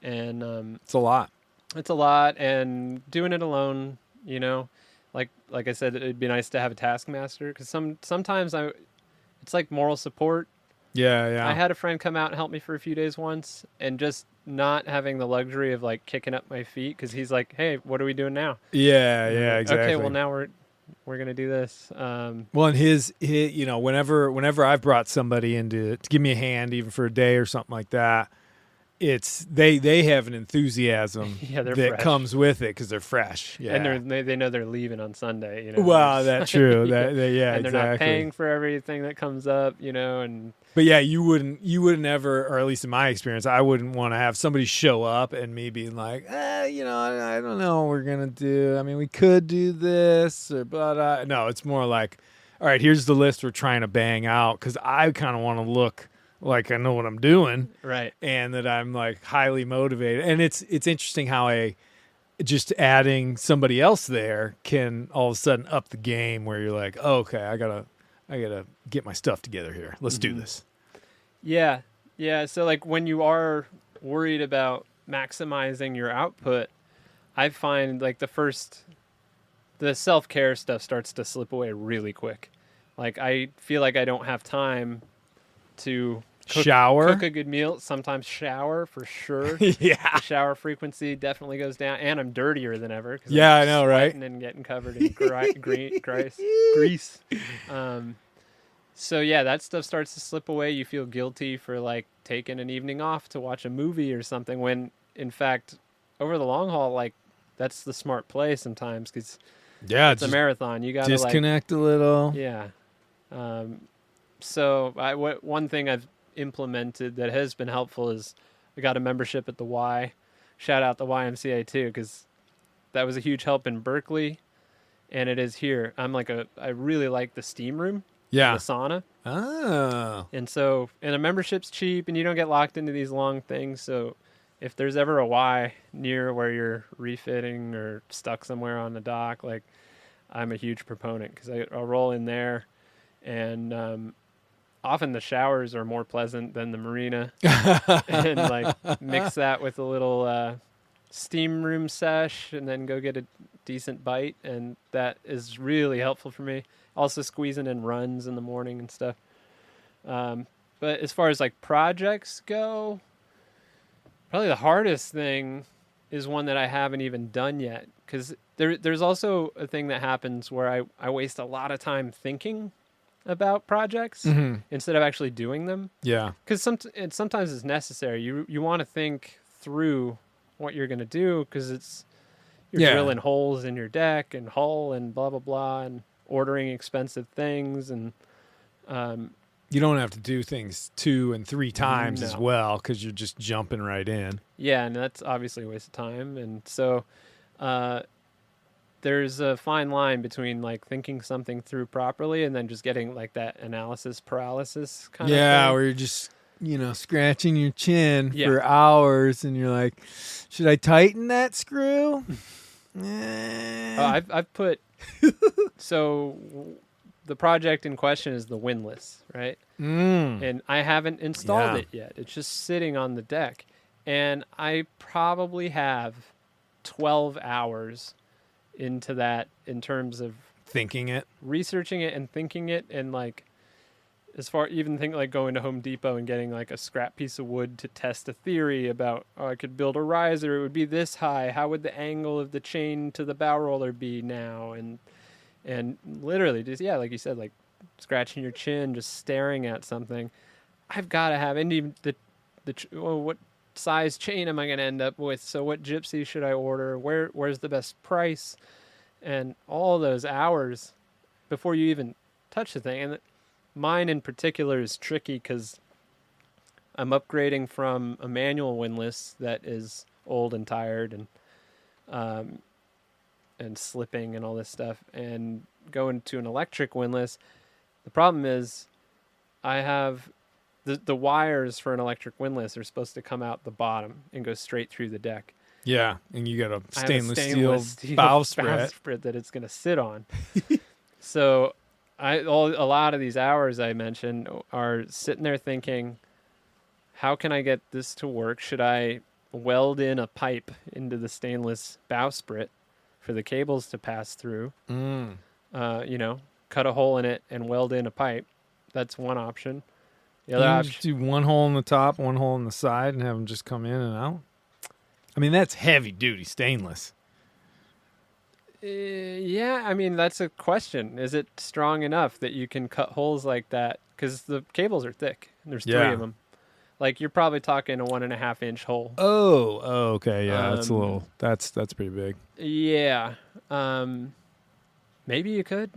Speaker 5: And
Speaker 3: it's a lot.
Speaker 5: It's a lot, and doing it alone, like I said, it'd be nice to have a taskmaster, because sometimes it's like moral support.
Speaker 3: Yeah.
Speaker 5: I had a friend come out and help me for a few days once, and just not having the luxury of like kicking up my feet, because he's like, "Hey, what are we doing now?"
Speaker 3: Yeah, exactly.
Speaker 5: Okay, well now we're gonna do this.
Speaker 3: Well, and his whenever I've brought somebody in to give me a hand, even for a day or something like that, it's they have an enthusiasm
Speaker 5: Yeah, they're
Speaker 3: that
Speaker 5: fresh.
Speaker 3: comes with it because they're fresh. Yeah.
Speaker 5: And they know they're leaving on Sunday. You know.
Speaker 3: Well,
Speaker 5: There's-
Speaker 3: that's true.
Speaker 5: yeah.
Speaker 3: Yeah,
Speaker 5: And they're
Speaker 3: exactly.
Speaker 5: not paying for everything that comes up. You know, and
Speaker 3: But yeah, you wouldn't ever, or at least in my experience, I wouldn't want to have somebody show up and me being like, I don't know what we're gonna do. I mean, we could do this, or but no, it's more like, all right, here's the list we're trying to bang out because I kind of want to look like I know what I'm doing,
Speaker 5: right.
Speaker 3: and that I'm like highly motivated. And it's interesting how just adding somebody else there can all of a sudden up the game where you're like, oh, okay, I gotta get my stuff together here. Let's do this.
Speaker 5: Yeah. Yeah. So like when you are worried about maximizing your output, I find like the self-care stuff starts to slip away really quick. Like I feel like I don't have time to cook a good meal. Sometimes shower for sure.
Speaker 3: Yeah.
Speaker 5: The shower frequency definitely goes down, and I'm dirtier than ever. 'Cause
Speaker 3: Yeah,
Speaker 5: I'm
Speaker 3: I know, right?
Speaker 5: sweating and getting covered in grease. So yeah, that stuff starts to slip away. You feel guilty for like taking an evening off to watch a movie or something, when in fact, over the long haul, like that's the smart play sometimes, because
Speaker 3: Yeah,
Speaker 5: it's a
Speaker 3: just
Speaker 5: marathon. You got to
Speaker 3: disconnect a little.
Speaker 5: yeah. So one thing I've implemented that has been helpful is I got a membership at the Y. Shout out the YMCA too, because that was a huge help in Berkeley, and it is here. I really like the steam room,
Speaker 3: Yeah.
Speaker 5: the sauna,
Speaker 3: Oh.
Speaker 5: and a membership's cheap, and you don't get locked into these long things. So if there's ever a Y near where you're refitting or stuck somewhere on the dock, like I'm a huge proponent, because I'll roll in there, and often the showers are more pleasant than the marina, and like mix that with a little steam room sesh, and then go get a decent bite, and that is really helpful for me. Also squeezing in runs in the morning and stuff. But as far as like projects go, probably the hardest thing is one that I haven't even done yet, because there's also a thing that happens where I waste a lot of time thinking about projects instead of actually doing them.
Speaker 3: Yeah.
Speaker 5: Because sometimes it's necessary. You want to think through what you're going to do, because you're drilling holes in your deck and hull and blah blah blah, and ordering expensive things, and
Speaker 3: You don't have to do things 2 and 3 times as
Speaker 5: No.
Speaker 3: well, because you're just jumping right in.
Speaker 5: yeah, and that's obviously a waste of time. And so there's a fine line between like thinking something through properly and then just getting like that analysis paralysis kind of
Speaker 3: Yeah,
Speaker 5: thing.
Speaker 3: where you're just, scratching your chin
Speaker 5: Yeah.
Speaker 3: for hours, and you're like, should I tighten that screw?
Speaker 5: I've put so the project in question is the windlass, right? And I haven't installed
Speaker 3: Yeah.
Speaker 5: it yet. It's just sitting on the deck, and I probably have 12 hours into that in terms of
Speaker 3: Thinking it.
Speaker 5: researching it and thinking it, and like as far even think like going to Home Depot and getting like a scrap piece of wood to test a theory about, I could build a riser, it would be this high, how would the angle of the chain to the bow roller be now, and literally just like you said, like scratching your chin, just staring at something. I've got to have, and even what size chain am I going to end up with? So what gypsy should I order? Where's the best price? And all those hours before you even touch the thing. And mine in particular is tricky because I'm upgrading from a manual windlass that is old and tired and slipping and all this stuff, and going to an electric windlass. The problem is I have the wires for an electric windlass are supposed to come out the bottom and go straight through the deck.
Speaker 3: Yeah, and you got a
Speaker 5: I have a
Speaker 3: stainless steel bowsprit.
Speaker 5: that it's going to sit on. So a lot of these hours I mentioned are sitting there thinking, how can I get this to work? Should I weld in a pipe into the stainless bowsprit for the cables to pass through? Cut a hole in it and weld in a pipe. That's one option. The other
Speaker 3: You
Speaker 5: option,
Speaker 3: just do one hole in the top, one hole in the side, and have them just come in and out. I mean, that's heavy duty stainless.
Speaker 5: yeah, I mean, that's a question. Is it strong enough that you can cut holes like that? Because the cables are thick, and there's 3
Speaker 3: Yeah.
Speaker 5: of them. Like you're probably talking a 1.5-inch hole.
Speaker 3: Oh, okay, yeah, that's a little. That's pretty big.
Speaker 5: Yeah. Maybe you could.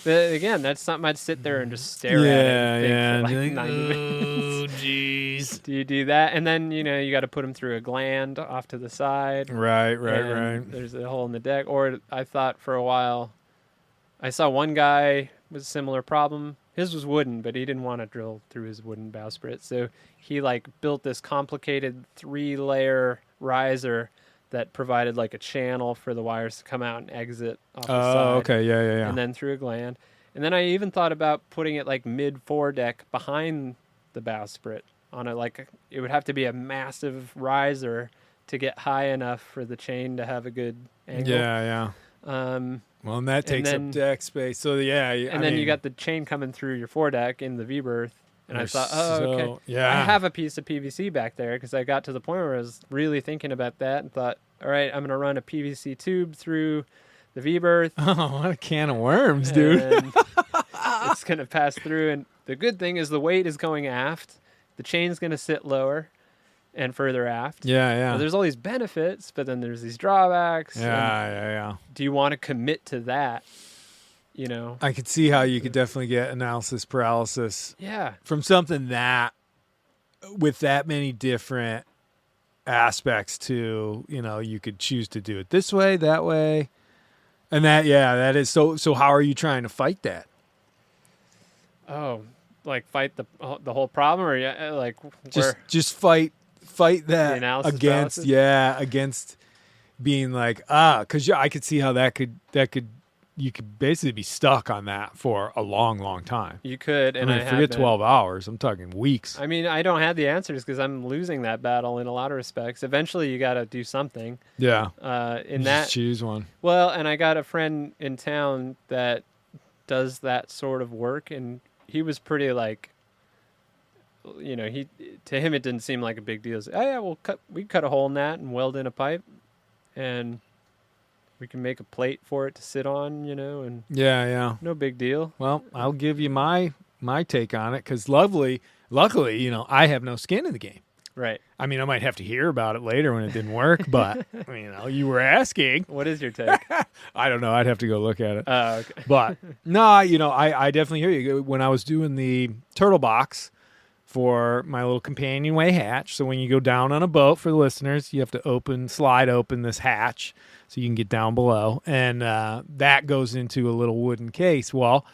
Speaker 5: But again, that's something I'd sit there and just stare at it and think for like 90 minutes.
Speaker 3: Oh, jeez.
Speaker 5: Do you do that? And then, you got to put them through a gland off to the side.
Speaker 3: Right.
Speaker 5: There's a hole in the deck. Or I thought for a while, I saw one guy with a similar problem. His was wooden, but he didn't want to drill through his wooden bowsprit. So he built this complicated 3-layer riser that provided like a channel for the wires to come out and exit off the side.
Speaker 3: Oh, okay, yeah.
Speaker 5: And then through a gland. And then I even thought about putting it like mid foredeck behind the bowsprit on it would have to be a massive riser to get high enough for the chain to have a good angle.
Speaker 3: Yeah. Well, and that takes up deck space. So yeah,
Speaker 5: and then you got the chain coming through your foredeck in the V-berth. And I thought, okay.
Speaker 3: Yeah.
Speaker 5: I have a piece of PVC back there because I got to the point where I was really thinking about that and thought, all right, I'm going to run a PVC tube through the V-berth.
Speaker 3: Oh, what a can of worms, dude.
Speaker 5: It's going to pass through. And the good thing is the weight is going aft. The chain's going to sit lower and further aft.
Speaker 3: Yeah.
Speaker 5: So there's all these benefits, but then there's these drawbacks.
Speaker 3: Yeah.
Speaker 5: Do you want to commit to that?
Speaker 3: I could see how you could definitely get analysis paralysis.
Speaker 5: Yeah.
Speaker 3: From something that, with that many different aspects to, you could choose to do it this way, that way. And that is so how are you trying to fight that?
Speaker 5: Oh, fight the whole problem, or
Speaker 3: just fight that
Speaker 5: analysis
Speaker 3: against
Speaker 5: paralysis?
Speaker 3: Against being because I could see how that could you could basically be stuck on that for a long, long time.
Speaker 5: You could, and I
Speaker 3: forget 12 hours. I'm talking weeks.
Speaker 5: I mean, I don't have the answers because I'm losing that battle in a lot of respects. Eventually, you got to do something.
Speaker 3: Yeah.
Speaker 5: Just
Speaker 3: choose one.
Speaker 5: Well, and I got a friend in town that does that sort of work, and he was pretty to him it didn't seem like a big deal. He's like, oh yeah, we cut a hole in that and weld in a pipe, and we can make a plate for it to sit on, and no big deal.
Speaker 3: Well, I'll give you my take on it because luckily, I have no skin in the game.
Speaker 5: Right.
Speaker 3: I mean, I might have to hear about it later when it didn't work, but you were asking.
Speaker 5: What is your take?
Speaker 3: I don't know. I'd have to go look at it.
Speaker 5: Oh, okay.
Speaker 3: But no, I definitely hear you. When I was doing the turtle box for my little companionway hatch, so when you go down on a boat, for the listeners, you have to slide open this hatch so you can get down below, and that goes into a little wooden case. Well,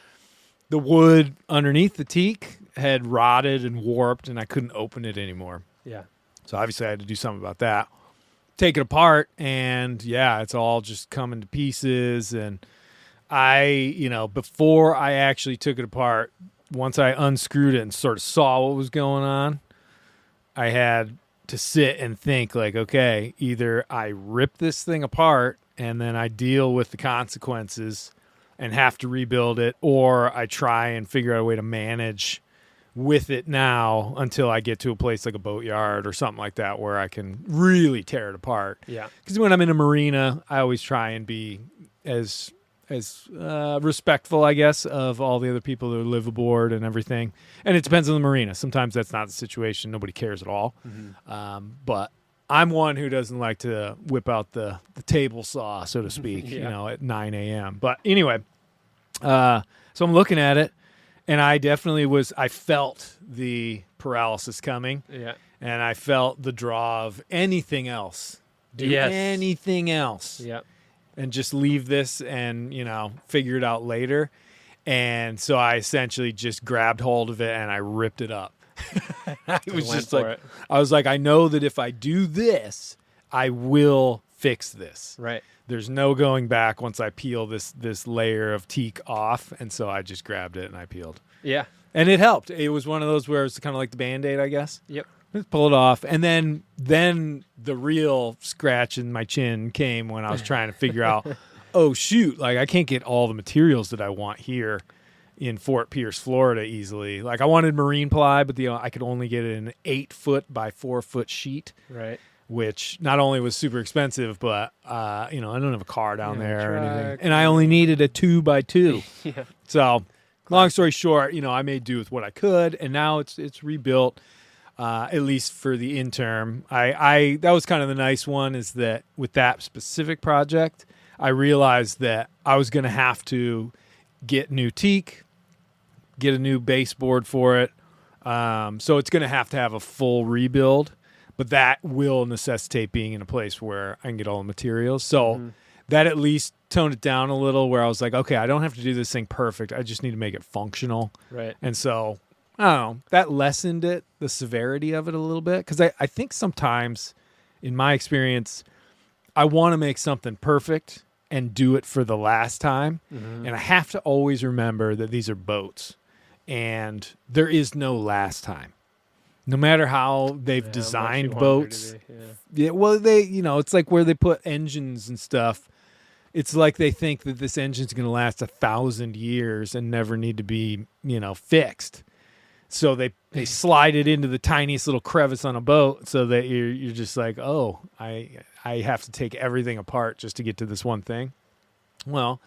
Speaker 3: the wood underneath the teak had rotted and warped, and I couldn't open it anymore.
Speaker 5: Yeah.
Speaker 3: So obviously I had to do something about that. Take it apart, and it's all just coming to pieces. And before I actually took it apart, once I unscrewed it and sort of saw what was going on, I had to sit and think okay, either I rip this thing apart and then I deal with the consequences and have to rebuild it, or I try and figure out a way to manage with it now until I get to a place like a boatyard or something like that where I can really tear it apart.
Speaker 5: Yeah.
Speaker 3: Because when I'm in a marina, I always try and be as respectful, I guess, of all the other people that live aboard and everything. And it depends on the marina. Sometimes that's not the situation. Nobody cares at all.
Speaker 5: Mm-hmm.
Speaker 3: But I'm one who doesn't like to whip out the table saw, so to speak, at 9 a.m. But anyway, so I'm looking at it, and I felt the paralysis coming.
Speaker 5: Yeah.
Speaker 3: And I felt the draw of anything else. Anything else.
Speaker 5: Yeah.
Speaker 3: And just leave this and, figure it out later. And so I essentially just grabbed hold of it and I ripped it up. I was like, I know that if I do this, I will fix this.
Speaker 5: Right.
Speaker 3: There's no going back once I peel this layer of teak off. And so I just grabbed it and I peeled.
Speaker 5: Yeah.
Speaker 3: And it helped. It was one of those where it's kind of like the Band-Aid, I guess.
Speaker 5: Yep.
Speaker 3: Just pull it off. And then the real scratch in my chin came when I was trying to figure out, oh, shoot, I can't get all the materials that I want here in Fort Pierce, Florida easily. I wanted marine ply, but I could only get it in an 8-foot by 4-foot sheet.
Speaker 5: Right.
Speaker 3: Which not only was super expensive, but, I don't have a car down there or anything. And I only needed a 2x2.
Speaker 5: Yeah.
Speaker 3: So long story short, I made do with what I could, and now it's rebuilt. at least for the interim. I that was kind of the nice one, is that with that specific project, I realized that I was going to have to get new teak, get a new baseboard for it. So it's going to have a full rebuild, but that will necessitate being in a place where I can get all the materials. So that at least toned it down a little, where I was like, okay, I don't have to do this thing perfect. I just need to make it functional.
Speaker 5: Right.
Speaker 3: And so, I don't know, that lessened it, the severity of it a little bit. Because I think sometimes, in my experience, I want to make something perfect and do it for the last time. And I have to always remember that these are boats. And there is no last time. No matter how they've designed boats. Yeah, well, it's like where they put engines and stuff. It's like they think that this engine's going to last 1,000 years and never need to be, fixed. So they slide it into the tiniest little crevice on a boat, so that you're just like, oh, I have to take everything apart just to get to this one thing. Well,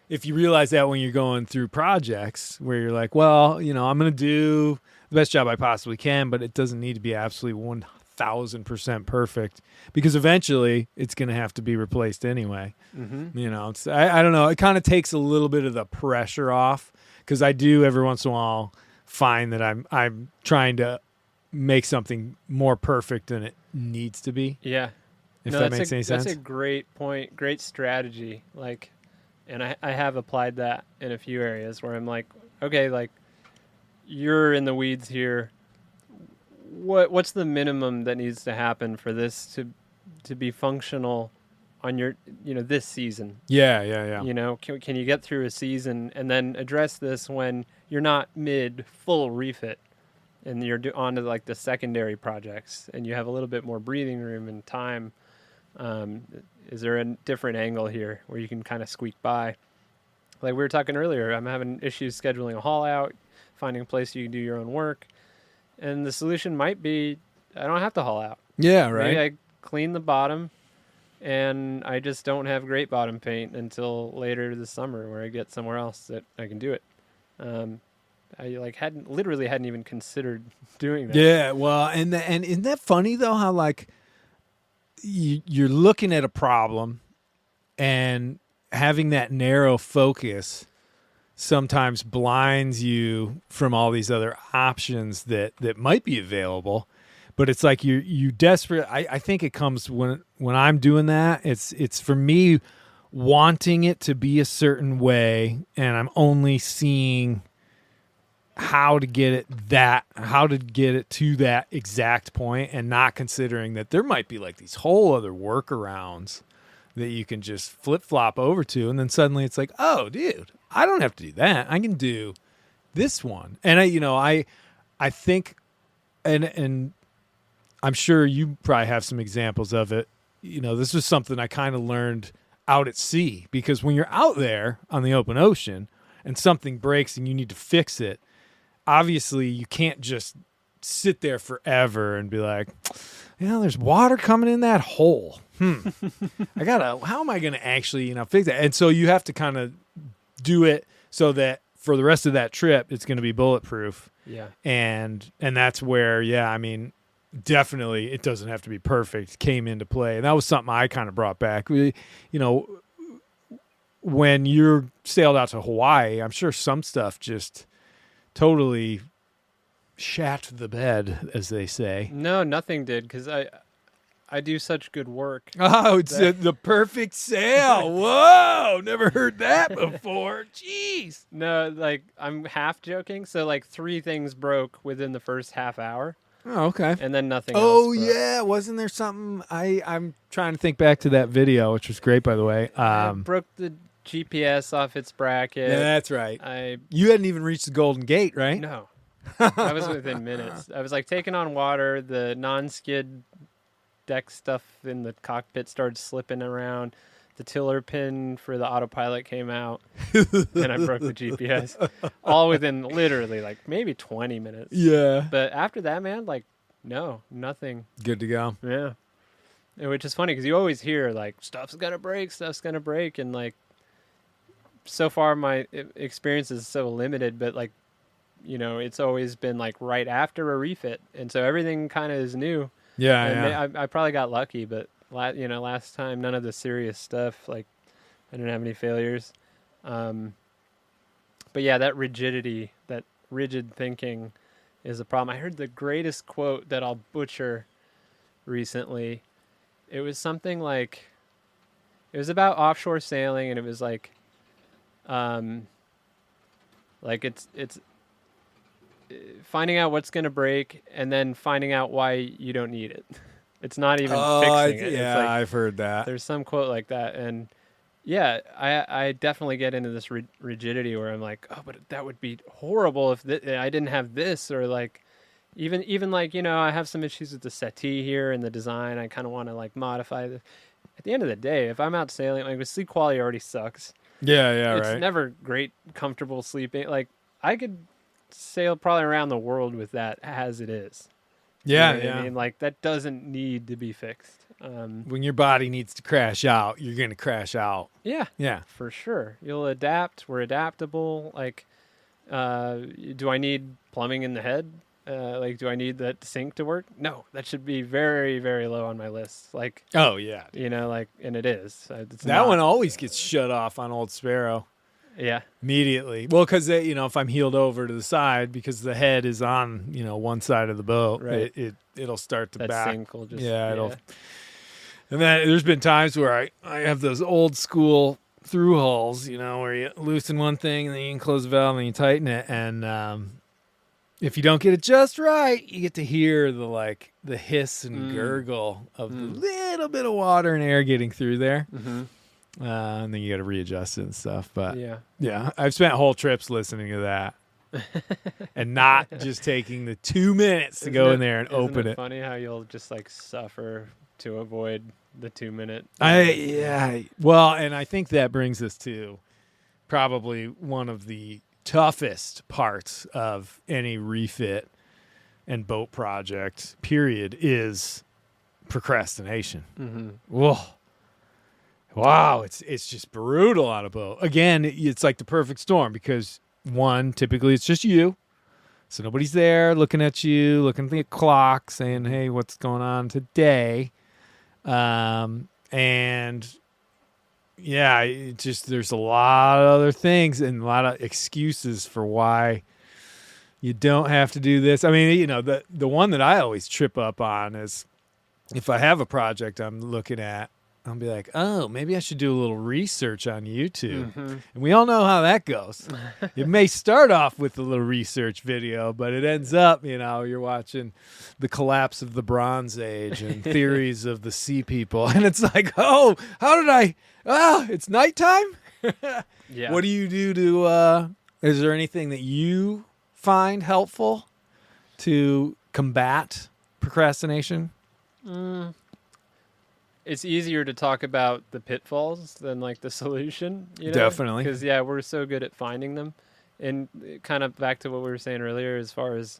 Speaker 3: if you realize that when you're going through projects where you're like, well, I'm going to do the best job I possibly can, but it doesn't need to be absolutely 1,000% perfect, because eventually it's going to have to be replaced anyway. It's, I don't know. It kind of takes a little bit of the pressure off, because I do every once in a while find that I'm trying to make something more perfect than it needs to be.
Speaker 5: Yeah.
Speaker 3: If that makes any sense.
Speaker 5: That's a great point. Great strategy. And I have applied that in a few areas where I'm like, okay, you're in the weeds here. What's the minimum that needs to happen for this to be functional on your, this season?
Speaker 3: Yeah.
Speaker 5: Can you get through a season and then address this when you're not mid full refit and you're on to the secondary projects and you have a little bit more breathing room and time? Is there a different angle here where you can kind of squeak by? Like we were talking earlier, I'm having issues scheduling a haul out, finding a place you can do your own work. And the solution might be, I don't have to haul out.
Speaker 3: Yeah, right.
Speaker 5: Maybe I clean the bottom and I just don't have great bottom paint until later this summer, where I get somewhere else that I can do it. I hadn't even considered doing that.
Speaker 3: Yeah, well, and isn't that funny though, how you're looking at a problem and having that narrow focus sometimes blinds you from all these other options that might be available. But it's like you desperate. I think it comes when I'm doing that. It's for me wanting it to be a certain way, and I'm only seeing how to get it to that exact point, and not considering that there might be these whole other workarounds that you can just flip-flop over to, and then suddenly it's like, oh, dude, I don't have to do that. I can do this one. And I think, and I'm sure you probably have some examples of it. This was something I kind of learned out at sea, because when you're out there on the open ocean and something breaks and you need to fix it, obviously you can't just sit there forever and be like, there's water coming in that hole. How am I going to actually, fix that? And so you have to kind of do it so that for the rest of that trip, it's going to be bulletproof.
Speaker 5: Yeah. And
Speaker 3: that's where, definitely it doesn't have to be perfect came into play. And that was something I kind of brought back. When you're sailed out to Hawaii, I'm sure some stuff just totally shat the bed, as they say.
Speaker 5: No, nothing did, because I do such good work.
Speaker 3: Oh, it's the perfect sail. Whoa, never heard that before. Jeez.
Speaker 5: No, I'm half joking. So 3 things broke within the first half hour.
Speaker 3: Oh, okay.
Speaker 5: And then nothing else.
Speaker 3: Oh,
Speaker 5: broke.
Speaker 3: yeah. Wasn't there something? I'm trying to think back to that video, which was great, by the way.
Speaker 5: I broke the GPS off its bracket.
Speaker 3: Yeah, that's right. You hadn't even reached the Golden Gate, right?
Speaker 5: No. I was within minutes. I was taking on water. The non-skid deck stuff in the cockpit started slipping around. The tiller pin for the autopilot came out, and I broke the GPS. All within literally maybe 20 minutes.
Speaker 3: Yeah.
Speaker 5: But after that, man, no, nothing.
Speaker 3: Good to go.
Speaker 5: Yeah. Which is funny because you always hear stuff's gonna break, and so far my experience is so limited. But it's always been like right after a refit, and so everything kind of is new.
Speaker 3: Yeah,
Speaker 5: And
Speaker 3: yeah.
Speaker 5: I probably got lucky, but last time none of the serious stuff. Like I didn't have any failures. But yeah, that rigidity, that rigid thinking, is a problem. I heard the greatest quote that I'll butcher recently. It was something like, it was about offshore sailing, and it was like it's finding out what's going to break and then finding out why you don't need it. It's not even fixing it.
Speaker 3: Yeah,
Speaker 5: It's like,
Speaker 3: I've heard that.
Speaker 5: there's some quote like that, and yeah, I definitely get into this rigidity where I'm like, oh, but that would be horrible if I didn't have this, or like, even like, I have some issues with the settee here and the design. I kind of want to like modify the. At the end of the day, if I'm out sailing, like the sleep quality already sucks.
Speaker 3: Yeah,
Speaker 5: It's
Speaker 3: right.
Speaker 5: never great, comfortable sleeping. Like I could sail probably around the world with that as it is.
Speaker 3: Yeah,
Speaker 5: You know what
Speaker 3: yeah.
Speaker 5: I mean, like that doesn't need to be fixed.
Speaker 3: When your body needs to crash out, you're going to crash out.
Speaker 5: Yeah,
Speaker 3: Yeah.
Speaker 5: for sure. You'll adapt. We're adaptable. Like, do I need plumbing in the head? Like, do I need that sink to work? No, that should be very, very low on my list. Like,
Speaker 3: Oh, yeah.
Speaker 5: like, and it is. It's
Speaker 3: That
Speaker 5: not.
Speaker 3: one always gets shut off on Old Sparrow
Speaker 5: Yeah,
Speaker 3: immediately. Well, because, if I'm heeled over to the side, because the head is on, one side of the boat,
Speaker 5: Right.
Speaker 3: it'll start to
Speaker 5: that
Speaker 3: back.
Speaker 5: sink will just.
Speaker 3: Yeah, it'll. And then there's been times where I have those old school through hulls, where you loosen one thing and then you can close the valve and you tighten it. And if you don't get it just right, you get to hear the hiss and gurgle of the little bit of water and air getting through there.
Speaker 5: Mm-hmm.
Speaker 3: And then you got to readjust it and stuff. But
Speaker 5: Yeah.
Speaker 3: I've spent whole trips listening to that. And not just taking the 2 minutes to go in there and open it.
Speaker 5: Funny how you'll just like suffer to avoid the 2 minute.
Speaker 3: Well, and I think that brings us to probably one of the toughest parts of any refit and boat project period is procrastination.
Speaker 5: Mm-hmm.
Speaker 3: Whoa. Wow, it's just brutal on a boat. Again, it's like the perfect storm because one, typically it's just you. So nobody's there looking at you, looking at the clock, saying, hey, what's going on today? And yeah, there's a lot of other things and a lot of excuses for why you don't have to do this. I mean, the one that I always trip up on is if I have a project I'm looking at, I'll be like, oh, maybe I should do a little research on YouTube.
Speaker 5: Mm-hmm.
Speaker 3: And we all know how that goes. It may start off with a little research video, but it ends up, you're watching the collapse of the Bronze Age and theories of the sea people. And it's like, oh, it's nighttime?
Speaker 5: Yeah.
Speaker 3: What do you do to, is there anything that you find helpful to combat procrastination?
Speaker 5: It's easier to talk about the pitfalls than like the solution.
Speaker 3: Definitely.
Speaker 5: Because we're so good at finding them. And kind of back to what we were saying earlier, as far as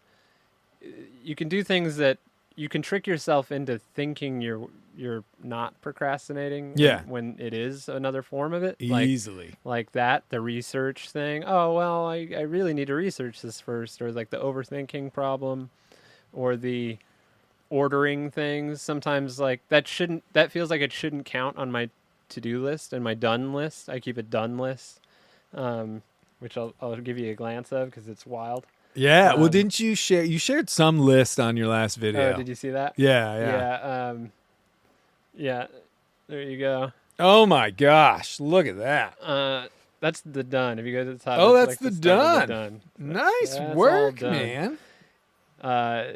Speaker 5: you can do things that you can trick yourself into thinking you're not procrastinating.
Speaker 3: Yeah.
Speaker 5: When it is another form of it.
Speaker 3: Easily.
Speaker 5: Like that, the research thing. Oh, well, I really need to research this first. Or like the overthinking problem, or the ordering things. Sometimes like that feels like it shouldn't count on my to-do list and my done list. I keep a done list, which I'll give you a glance of because it's wild.
Speaker 3: Yeah. Well, didn't you shared some list on your last video?
Speaker 5: Oh, did you see that?
Speaker 3: Yeah.
Speaker 5: Yeah. There you go.
Speaker 3: Oh my gosh. Look at that.
Speaker 5: That's the done. If you go to the top.
Speaker 3: Oh,
Speaker 5: it's
Speaker 3: that's
Speaker 5: like
Speaker 3: the
Speaker 5: start of
Speaker 3: done.
Speaker 5: the
Speaker 3: Nice
Speaker 5: That's
Speaker 3: work,
Speaker 5: all done.
Speaker 3: man.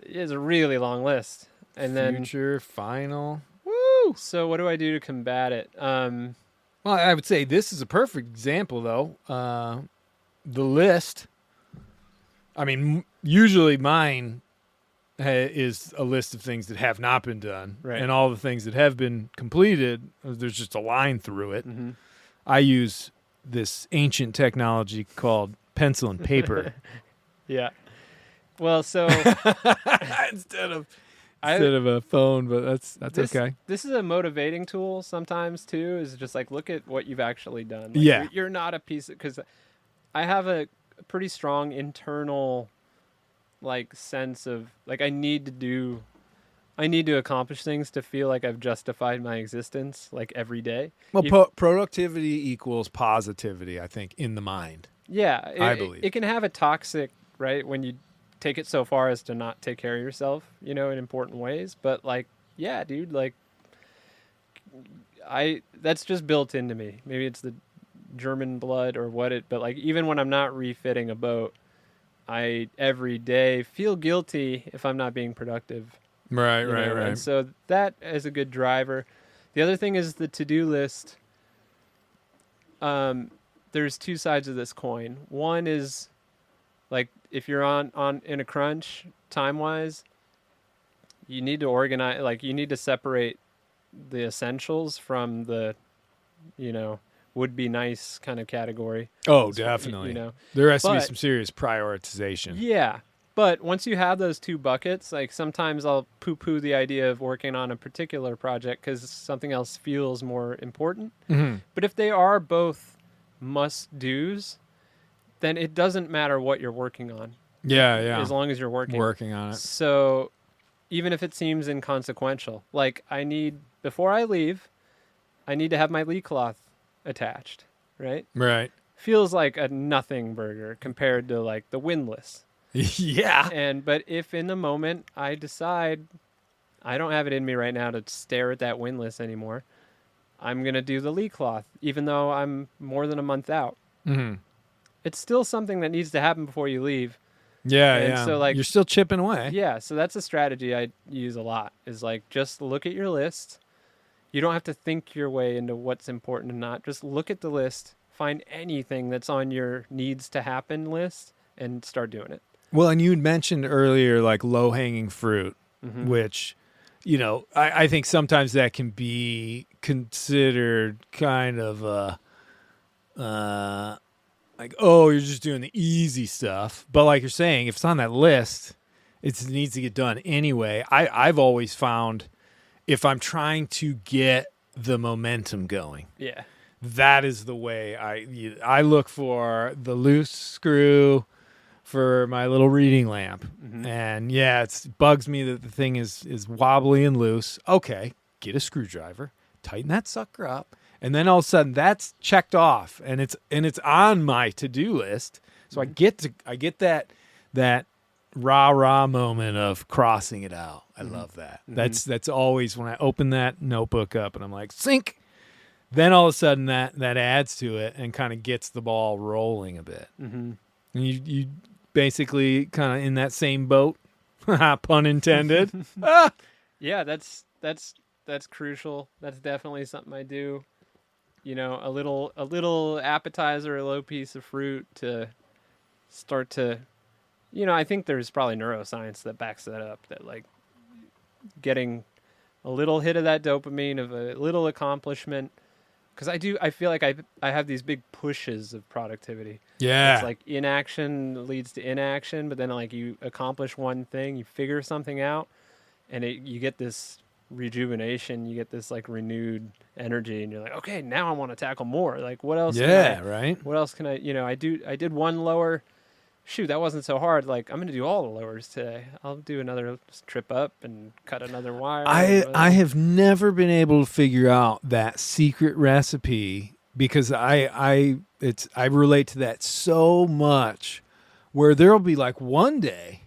Speaker 5: It's a really long list. And then,
Speaker 3: Future, final. Woo!
Speaker 5: so what do I do to combat it?
Speaker 3: Well, I would say this is a perfect example, though. The list. I mean, usually mine is a list of things that have not been done.
Speaker 5: Right.
Speaker 3: And all the things that have been completed, there's just a line through it.
Speaker 5: Mm-hmm.
Speaker 3: I use this ancient technology called pencil and paper.
Speaker 5: Yeah. Well, so
Speaker 3: instead of a phone, but that's okay.
Speaker 5: This is a motivating tool sometimes too. Is just like look at what you've actually done. Like,
Speaker 3: Yeah.
Speaker 5: you're not a piece of, because I have a pretty strong internal like sense of like I need to accomplish things to feel like I've justified my existence like every day.
Speaker 3: Well, productivity equals positivity, I think, in the mind.
Speaker 5: Yeah,
Speaker 3: I believe.
Speaker 5: it can have a toxic, right, when you take it so far as to not take care of yourself, in important ways. But like, yeah, dude, like that's just built into me. Maybe it's the German blood or but like even when I'm not refitting a boat, I every day feel guilty if I'm not being productive.
Speaker 3: Right.
Speaker 5: And so that is a good driver. The other thing is the to-do list. There's two sides of this coin. One is like if you're on in a crunch time-wise, you need to organize, like you need to separate the essentials from the, would be nice kind of category.
Speaker 3: Oh, definitely. There has to be
Speaker 5: But-
Speaker 3: some serious prioritization.
Speaker 5: Yeah. But once you have those two buckets, like sometimes I'll poo-poo the idea of working on a particular project because something else feels more important.
Speaker 3: Mm-hmm.
Speaker 5: But if they are both must-dos, then it doesn't matter what you're working on.
Speaker 3: Yeah.
Speaker 5: As long as you're working
Speaker 3: on it.
Speaker 5: So even if it seems inconsequential, like before I leave, I need to have my lee cloth attached, right?
Speaker 3: Right.
Speaker 5: Feels like a nothing burger compared to like the windlass.
Speaker 3: Yeah.
Speaker 5: But if in the moment I decide I don't have it in me right now to stare at that windlass anymore, I'm going to do the lee cloth, even though I'm more than a month out.
Speaker 3: Mm-hmm.
Speaker 5: It's still something that needs to happen before you leave.
Speaker 3: Yeah,
Speaker 5: And
Speaker 3: yeah.
Speaker 5: so, like-
Speaker 3: you're still chipping away.
Speaker 5: Yeah, so that's a strategy I use a lot, is like just look at your list. You don't have to think your way into what's important and not. Just look at the list, find anything that's on your needs to happen list, and start doing it.
Speaker 3: Well, and you had mentioned earlier like low-hanging fruit,
Speaker 5: Mm-hmm.
Speaker 3: which, I think sometimes that can be considered kind of like, oh, you're just doing the easy stuff. But like you're saying, if it's on that list, it needs to get done anyway. I've always found if I'm trying to get the momentum going,
Speaker 5: Yeah.
Speaker 3: that is the way I look for the loose screw for my little reading lamp.
Speaker 5: Mm-hmm.
Speaker 3: And yeah, it bugs me that the thing is wobbly and loose. Okay, get a screwdriver, tighten that sucker up, and then all of a sudden that's checked off and it's on my to-do list. So I get that rah moment of crossing it out. I love that.
Speaker 5: Mm-hmm.
Speaker 3: That's always when I open that notebook up and I'm like, sync. Then all of a sudden that adds to it and kind of gets the ball rolling a bit.
Speaker 5: Mm-hmm.
Speaker 3: And you basically kind of in that same boat, pun intended.
Speaker 5: Yeah, that's crucial. That's definitely something I do. A little appetizer, a little piece of fruit to start to, I think there's probably neuroscience that backs that up, that like getting a little hit of that dopamine of a little accomplishment. Because I feel like I have these big pushes of productivity.
Speaker 3: Yeah.
Speaker 5: It's like inaction leads to inaction, but then like you accomplish one thing, you figure something out, and you get this rejuvenation, you get this like renewed energy, and you're like, okay, now I want to tackle more. Like what else?
Speaker 3: Right.
Speaker 5: What else can I? I did one lower. Shoot, that wasn't so hard. Like I'm gonna do all the lowers today. I'll do another trip up and cut another wire.
Speaker 3: I have never been able to figure out that secret recipe because I relate to that so much, where there'll be like one day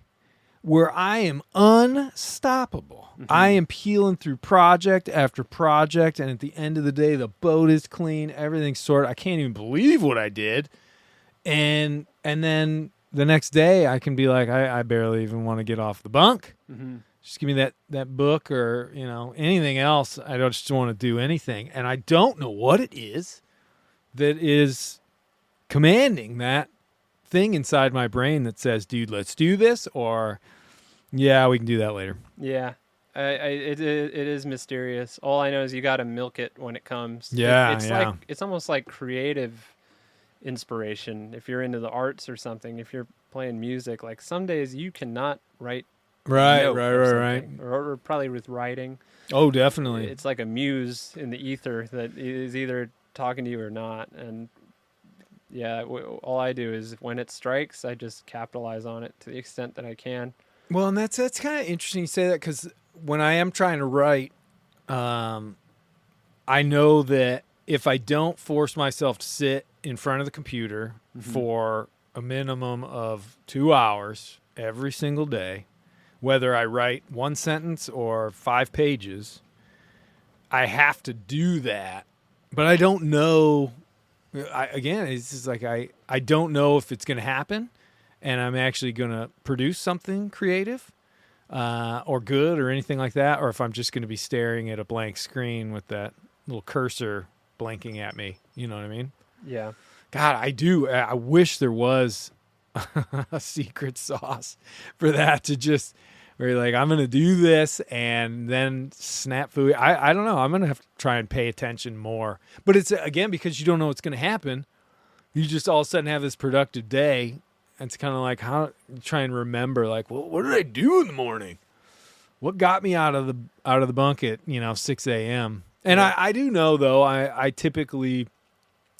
Speaker 3: where I am unstoppable.
Speaker 5: Mm-hmm.
Speaker 3: I am peeling through project after project, and at the end of the day, the boat is clean, everything's sorted. I can't even believe what I did, and then the next day I can be like, I barely even want to get off the bunk.
Speaker 5: Mm-hmm.
Speaker 3: Just give me that book or anything else. I don't just want to do anything, and I don't know what it is that is commanding that thing inside my brain that says, dude, let's do this, or yeah, we can do that later.
Speaker 5: Yeah. It is mysterious. All I know is you got to milk it when it comes.
Speaker 3: Yeah,
Speaker 5: it's
Speaker 3: yeah.
Speaker 5: like it's almost like creative inspiration. If you're into the arts or something, if you're playing music, like some days you cannot write
Speaker 3: Right.
Speaker 5: or probably with writing.
Speaker 3: Oh, definitely.
Speaker 5: It's like a muse in the ether that is either talking to you or not, and yeah, all I do is when it strikes, I just capitalize on it to the extent that I can.
Speaker 3: Well, and that's kind of interesting you say that, because when I am trying to write, I know that if I don't force myself to sit in front of the computer for a minimum of 2 hours every single day, whether I write one sentence or 5 pages, I have to do that. But I don't know. It's just like I don't know if it's going to happen and I'm actually going to produce something creative or good or anything like that, or if I'm just going to be staring at a blank screen with that little cursor blinking at me. You know what I mean?
Speaker 5: Yeah.
Speaker 3: God, I do. I wish there was a secret sauce for that, to just where you're like, I'm going to do this and then snap food. I don't know. I'm going to have to try and pay attention more. But it's, again, because you don't know what's going to happen. You just all of a sudden have this productive day. And it's kind of like, how try and remember, like, well, what did I do in the morning? What got me out of the bunk at 6 a.m. And I do know, though, I typically,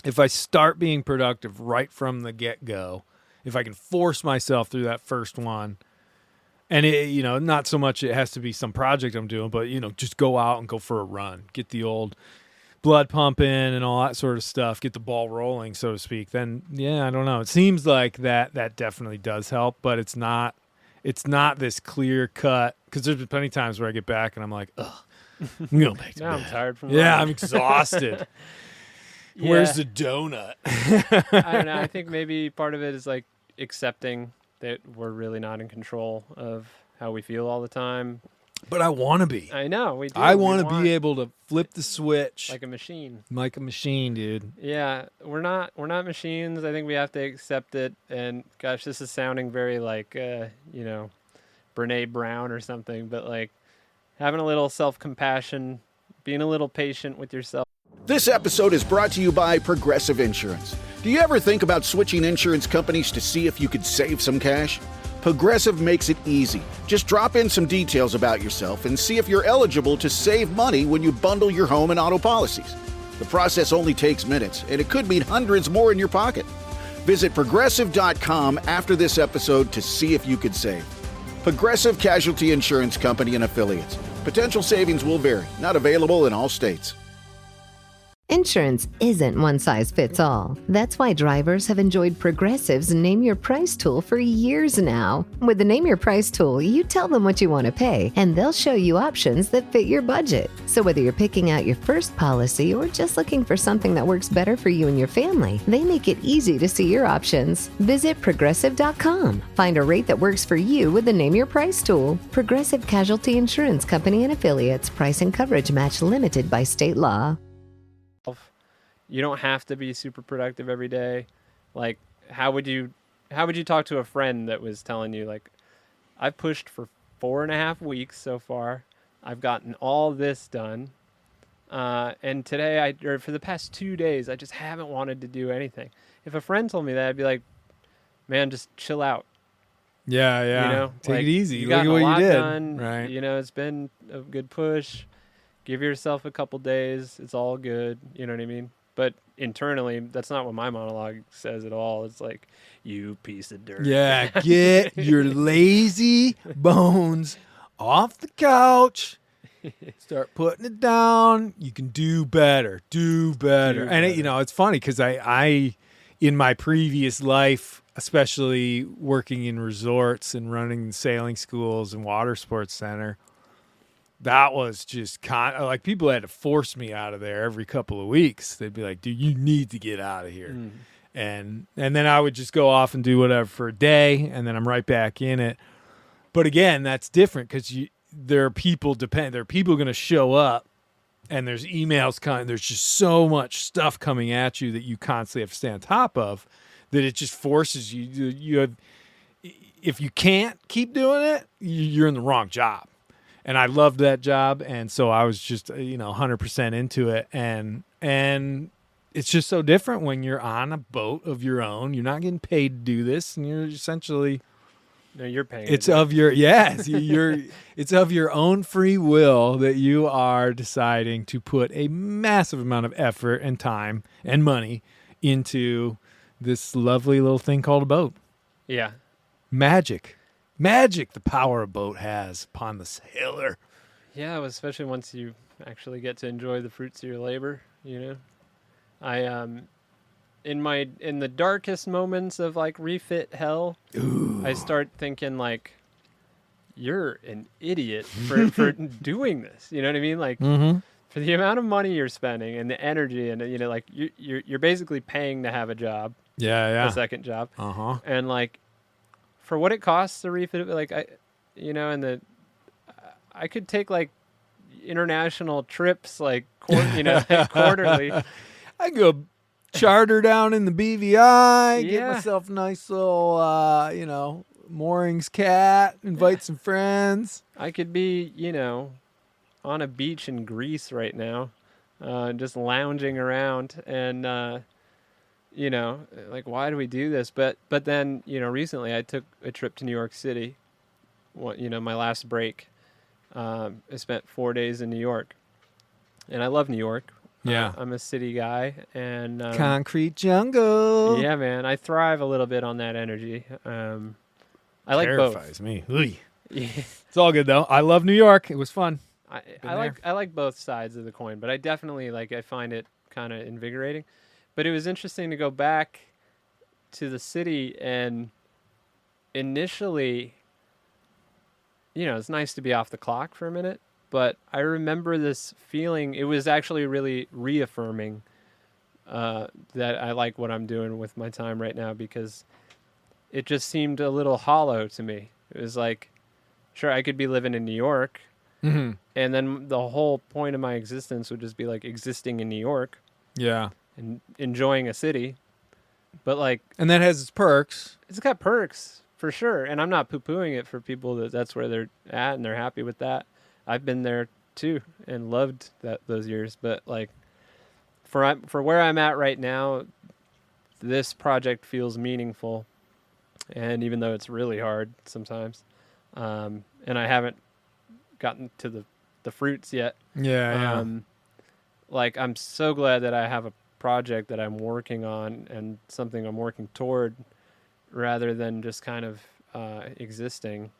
Speaker 3: if I start being productive right from the get-go, if I can force myself through that first one, and it, not so much it has to be some project I'm doing, but just go out and go for a run, get the old blood pumping and all that sort of stuff, get the ball rolling, so to speak. Then I don't know. It seems like that definitely does help, but it's not this clear cut, because there's been plenty of times where I get back and I'm like, ugh, I'm going back to
Speaker 5: Now
Speaker 3: bed.
Speaker 5: I'm tired from
Speaker 3: Yeah,
Speaker 5: running.
Speaker 3: I'm exhausted.
Speaker 5: Yeah.
Speaker 3: Where's the donut?
Speaker 5: I don't know. I think maybe part of it is like accepting that we're really not in control of how we feel all the time.
Speaker 3: But I want to be.
Speaker 5: I know we do.
Speaker 3: I
Speaker 5: We
Speaker 3: want to be able to flip the switch
Speaker 5: like a machine.
Speaker 3: like a machine, dude.
Speaker 5: Yeah, we're not machines. I think we have to accept it. And gosh, this is sounding very like Brene Brown or something, but like having a little self-compassion, being a little patient with yourself.
Speaker 6: This episode is brought to you by Progressive Insurance. Do you ever think about switching insurance companies to see if you could save some cash? Progressive makes it easy. Just drop in some details about yourself and see if you're eligible to save money when you bundle your home and auto policies. The process only takes minutes, and it could mean hundreds more in your pocket. Visit Progressive.com after this episode to see if you could save. Progressive Casualty Insurance Company and Affiliates. Potential savings will vary. Not available in all states.
Speaker 1: Insurance isn't one size fits all. That's why drivers have enjoyed Progressive's Name Your Price tool for years now. With the Name Your Price tool, you tell them what you want to pay, and they'll show you options that fit your budget. So whether you're picking out your first policy or just looking for something that works better for you and your family, they make it easy to see your options. Visit Progressive.com. Find a rate that works for you with the Name Your Price tool. Progressive Casualty Insurance Company and Affiliates. Price and coverage match limited by state law.
Speaker 5: You don't have to be super productive every day. Like, how would you talk to a friend that was telling you, like, I've pushed for 4.5 weeks so far. I've gotten all this done. And today, or for the past 2 days, I just haven't wanted to do anything. If a friend told me that, I'd be like, man, just chill out.
Speaker 3: Yeah. Take
Speaker 5: like,
Speaker 3: it easy.
Speaker 5: You
Speaker 3: Look
Speaker 5: got
Speaker 3: at what
Speaker 5: a lot
Speaker 3: you did.
Speaker 5: done.
Speaker 3: Right.
Speaker 5: It's been a good push. Give yourself a couple days. It's all good. You know what I mean? But internally, that's not what my monologue says at all. It's like, you piece of dirt.
Speaker 3: Yeah, get your lazy bones off the couch. Start putting it down. You can do better. Do better. And it's funny because I, in my previous life, especially working in resorts and running sailing schools and water sports center, that was just like people had to force me out of there every couple of weeks. They'd be like, dude, you need to get out of here. And then I would just go off and do whatever for a day, and then I'm right back in it. But again, that's different because there are people going to show up, and there's emails coming. There's just so much stuff coming at you that you constantly have to stay on top of, that it just forces you. If you can't keep doing it, you're in the wrong job. And I loved that job, and so I was just 100% into it. And it's just so different when you're on a boat of your own. You're not getting paid to do this, and you're essentially
Speaker 5: you're paying.
Speaker 3: It's of your it's of your own free will that you are deciding to put a massive amount of effort and time and money into this lovely little thing called a boat.
Speaker 5: Yeah.
Speaker 3: Magic, the power a boat has upon the sailor.
Speaker 5: Yeah, well, especially once you actually get to enjoy the fruits of your labor, you know. I in the darkest moments of like refit hell, I start thinking like, you're an idiot for doing this. You know what I mean? Like for the amount of money you're spending and the energy, and you know, like you're basically paying to have a job, a second job, and like for what it costs to refit, like I could take like international trips, like like quarterly.
Speaker 3: I go charter down in the BVI, get myself a nice little, moorings cat, invite some friends.
Speaker 5: I could be, on a beach in Greece right now, just lounging around, and like, why do we do this? But then, recently I took a trip to New York City. My last break, I spent 4 days in New York, and I love New York.
Speaker 3: Yeah,
Speaker 5: I'm a city guy, and
Speaker 3: concrete jungle.
Speaker 5: Yeah, man, I thrive a little bit on that energy. I like both.
Speaker 3: Terrifies me. Yeah. It's all good though. I love New York. It was fun.
Speaker 5: I like both sides of the coin, but I definitely I find it kind of invigorating. But it was interesting to go back to the city, and initially, it's nice to be off the clock for a minute. But I remember this feeling. It was actually really reaffirming that I like what I'm doing with my time right now, because it just seemed a little hollow to me. It was like, sure, I could be living in New York, and then the whole point of my existence would just be like existing in New York.
Speaker 3: Yeah.
Speaker 5: And enjoying a city. But
Speaker 3: and that has its perks.
Speaker 5: It's got perks for sure. And I'm not poo-pooing it for people that's where they're at and they're happy with that. I've been there too and loved those years. But for where I'm at right now, this project feels meaningful. And even though it's really hard sometimes, and I haven't gotten to the fruits yet.
Speaker 3: Yeah.
Speaker 5: I'm so glad that I have a project that I'm working on and something I'm working toward, rather than just kind of existing.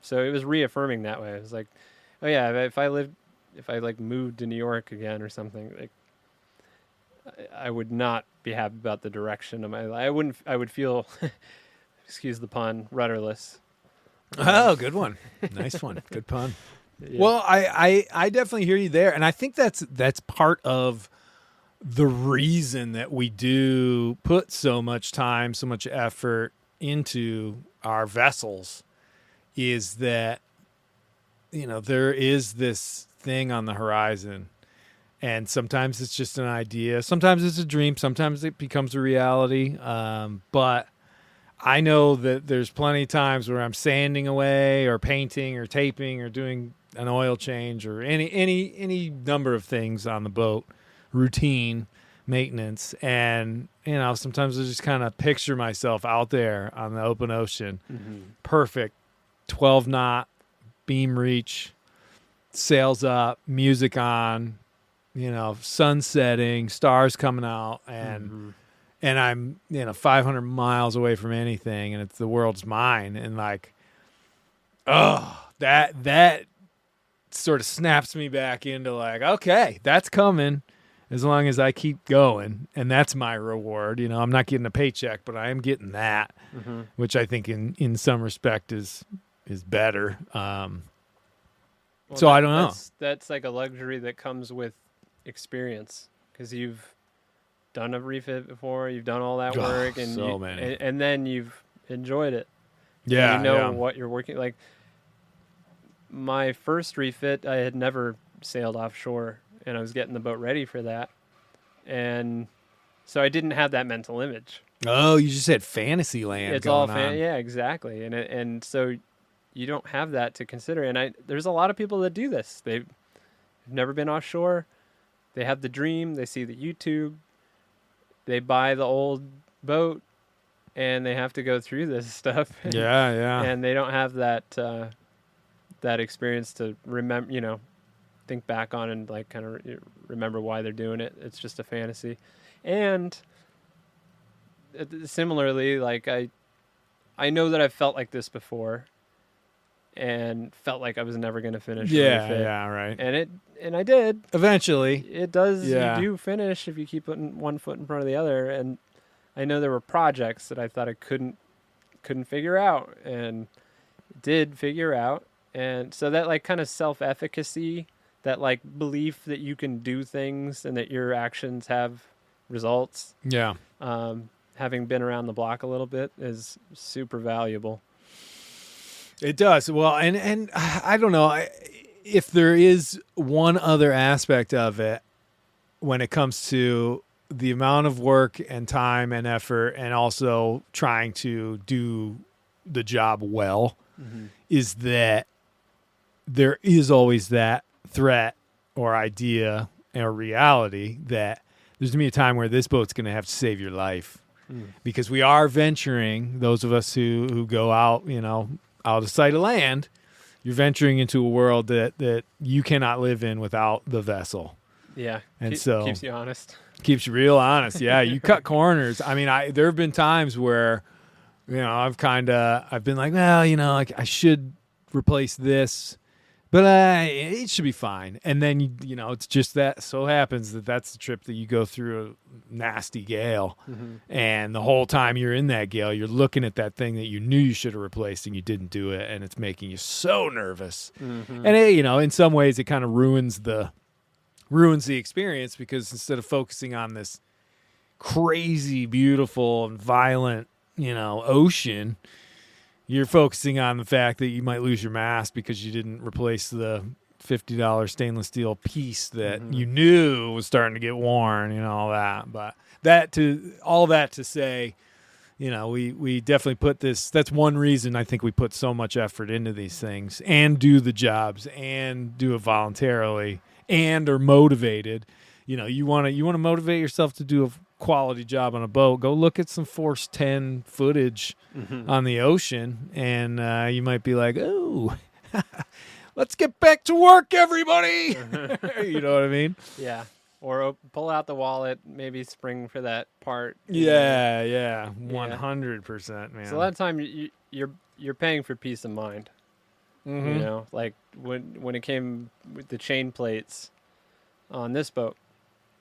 Speaker 5: So it was reaffirming that way. It was like, oh yeah, if I moved to New York again or something, like I would not be happy about the direction of my life. I would feel, excuse the pun, rudderless.
Speaker 3: Oh, good one. Nice one. Good pun. Yeah. Well, I definitely hear you there. And I think that's part of the reason that we do put so much time, so much effort into our vessels, is that, there is this thing on the horizon, and sometimes it's just an idea. Sometimes it's a dream. Sometimes it becomes a reality. But I know that there's plenty of times where I'm sanding away or painting or taping or doing an oil change or any number of things on the boat, routine maintenance. And, sometimes I just kind of picture myself out there on the open ocean, perfect 12 knot beam reach, sails up, music on, sun setting, stars coming out, and I'm 500 miles away from anything, and it's the world's mine, and that sort of snaps me back into okay, that's coming, as long as I keep going, and that's my reward. I'm not getting a paycheck, but I am getting that, which I think in some respect is better. So I don't know.
Speaker 5: That's like a luxury that comes with experience, because you've done a refit before, you've done all that work, and then you've enjoyed it.
Speaker 3: Yeah,
Speaker 5: and you know what you're working like. My first refit, I had never sailed offshore, and I was getting the boat ready for that, and so I didn't have that mental image.
Speaker 3: Oh, you just had fantasy land.
Speaker 5: It's all yeah, exactly, and so you don't have that to consider. And there's a lot of people that do this. They've never been offshore. They have the dream. They see the YouTube. They buy the old boat, and they have to go through this stuff.
Speaker 3: Yeah.
Speaker 5: And they don't have that experience to remember, think back on and kind of remember why they're doing it. It's just a fantasy. And similarly, like I know that I've felt like this before, and felt like I was never going to finish.
Speaker 3: Yeah,
Speaker 5: Refit.
Speaker 3: yeah, right.
Speaker 5: And I did.
Speaker 3: Eventually.
Speaker 5: It does.
Speaker 3: Yeah.
Speaker 5: You do finish if you keep putting one foot in front of the other. And I know there were projects that I thought I couldn't figure out, and did figure out. And so that like kind of self-efficacy, that like belief that you can do things and that your actions have results.
Speaker 3: Yeah.
Speaker 5: Having been around the block a little bit is super valuable.
Speaker 3: It does. Well, and I don't know if there is one other aspect of it when it comes to the amount of work and time and effort, and also trying to do the job well, is that there is always that threat or idea or reality that there's going to be a time where this boat's going to have to save your life. Because we are venturing, those of us who go out, out of sight of land, you're venturing into a world that you cannot live in without the vessel.
Speaker 5: Yeah.
Speaker 3: And so
Speaker 5: keeps you honest.
Speaker 3: Keeps you real honest. Yeah. You cut corners. I mean, there have been times where, I've been like, well, like I should replace this, but it should be fine. And then, it's just that so happens that's the trip that you go through a nasty gale. And the whole time you're in that gale, you're looking at that thing that you knew you should have replaced and you didn't do it. And it's making you so nervous. And it, in some ways it kind of ruins the experience, because instead of focusing on this crazy, beautiful and violent, ocean, you're focusing on the fact that you might lose your mast because you didn't replace the $50 stainless steel piece that you knew was starting to get worn, all that. But all that to say, we definitely put this. That's one reason I think we put so much effort into these things and do the jobs and do it voluntarily and are motivated. You want to motivate yourself to do a quality job on a boat. Go look at some Force 10 footage on the ocean, and you might be like, oh, let's get back to work, everybody. You know what I mean?
Speaker 5: Yeah. Or pull out the wallet, maybe spring for that part.
Speaker 3: Yeah, 100%, man.
Speaker 5: So a lot of time you're paying for peace of mind. Like when it came with the chain plates on this boat,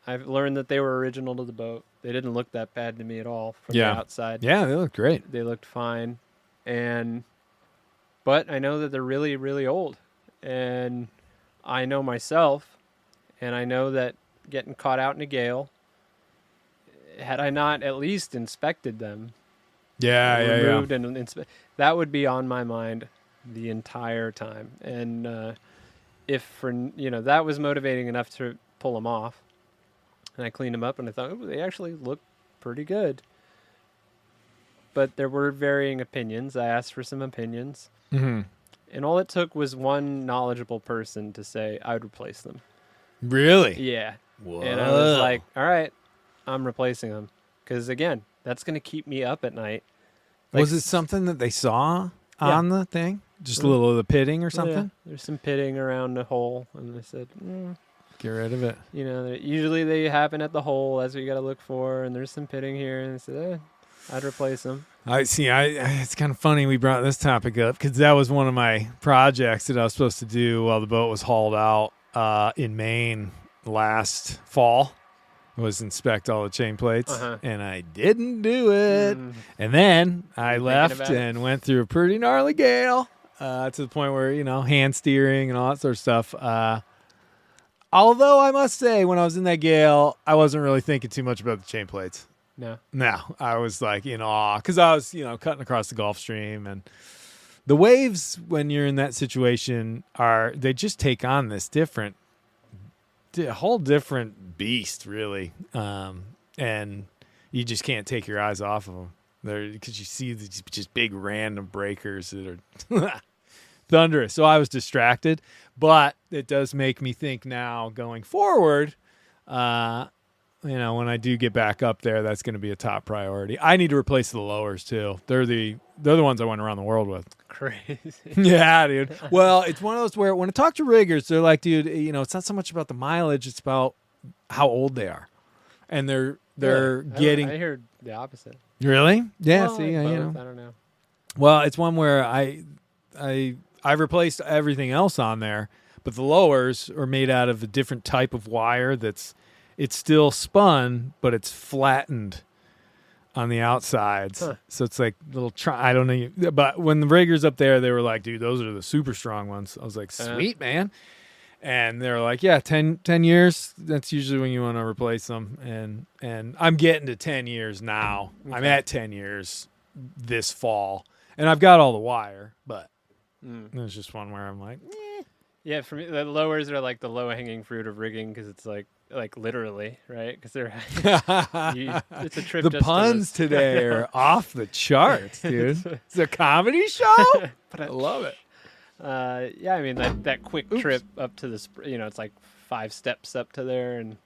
Speaker 5: I've learned that they were original to the boat. They didn't look that bad to me at all from the outside.
Speaker 3: Yeah, they look great.
Speaker 5: They looked fine. But I know that they're really, really old. And I know myself, and I know that getting caught out in a gale, had I not at least inspected them, removed and that would be on my mind the entire time. And that was motivating enough to pull them off. And I cleaned them up, and I thought, they actually look pretty good. But there were varying opinions. I asked for some opinions. And all it took was one knowledgeable person to say, I would replace them.
Speaker 3: Really?
Speaker 5: Yeah.
Speaker 3: Whoa.
Speaker 5: And I was like, all right, I'm replacing them. Because, again, that's going to keep me up at night. Like,
Speaker 3: was it something that they saw on the thing? Just a little of the pitting or something?
Speaker 5: Yeah, there's some pitting around the hole. And they said,
Speaker 3: get rid of it.
Speaker 5: Usually they happen at the hole. That's what you got to look for. And there's some pitting here. And I said, I'd replace them.
Speaker 3: I see. It's kind of funny we brought this topic up because that was one of my projects that I was supposed to do while the boat was hauled out in Maine last fall. Was inspect all the chain plates, and I didn't do it. And then I left and went through a pretty gnarly gale to the point where, hand steering and all that sort of stuff. Although I must say, when I was in that gale, I wasn't really thinking too much about the chain plates. No, I was like in awe because I was, cutting across the Gulf Stream, and the waves when you're in that situation they just take on this whole different beast, really, and you just can't take your eyes off of them. Because you see these just big random breakers that are thunderous. So I was distracted, but it does make me think now going forward. When I do get back up there, that's going to be a top priority. I need to replace the lowers too. They're the ones I went around the world with.
Speaker 5: Crazy.
Speaker 3: Yeah, dude. Well, it's one of those where when I talk to riggers, they're like, dude, it's not so much about the mileage, it's about how old they are. and they're
Speaker 5: Really?
Speaker 3: getting
Speaker 5: I heard the opposite.
Speaker 3: really yeah.
Speaker 5: Well,
Speaker 3: See,
Speaker 5: both,
Speaker 3: you know,
Speaker 5: I don't know.
Speaker 3: well, it's one where I've replaced everything else on there, but the lowers are made out of a different type of wire it's still spun, but it's flattened on the outsides.
Speaker 5: Huh.
Speaker 3: So it's like little I don't know. But when the riggers up there, they were like, dude, those are the super strong ones. I was like, sweet, man. And they're like, yeah, 10 years. That's usually when you want to replace them. And I'm getting to 10 years now.
Speaker 5: Okay.
Speaker 3: I'm at 10 years this fall. And I've got all the wire, but there's just one where I'm like,
Speaker 5: Yeah, for me, the lowers are like the low-hanging fruit of rigging because it's like literally, right? Because they're it's a trip.
Speaker 3: the
Speaker 5: just
Speaker 3: puns
Speaker 5: to
Speaker 3: today are off the charts, dude. It's a comedy show.
Speaker 5: But
Speaker 3: I love it.
Speaker 5: yeah, I mean that quick trip up to the, it's like 5 steps up to there, and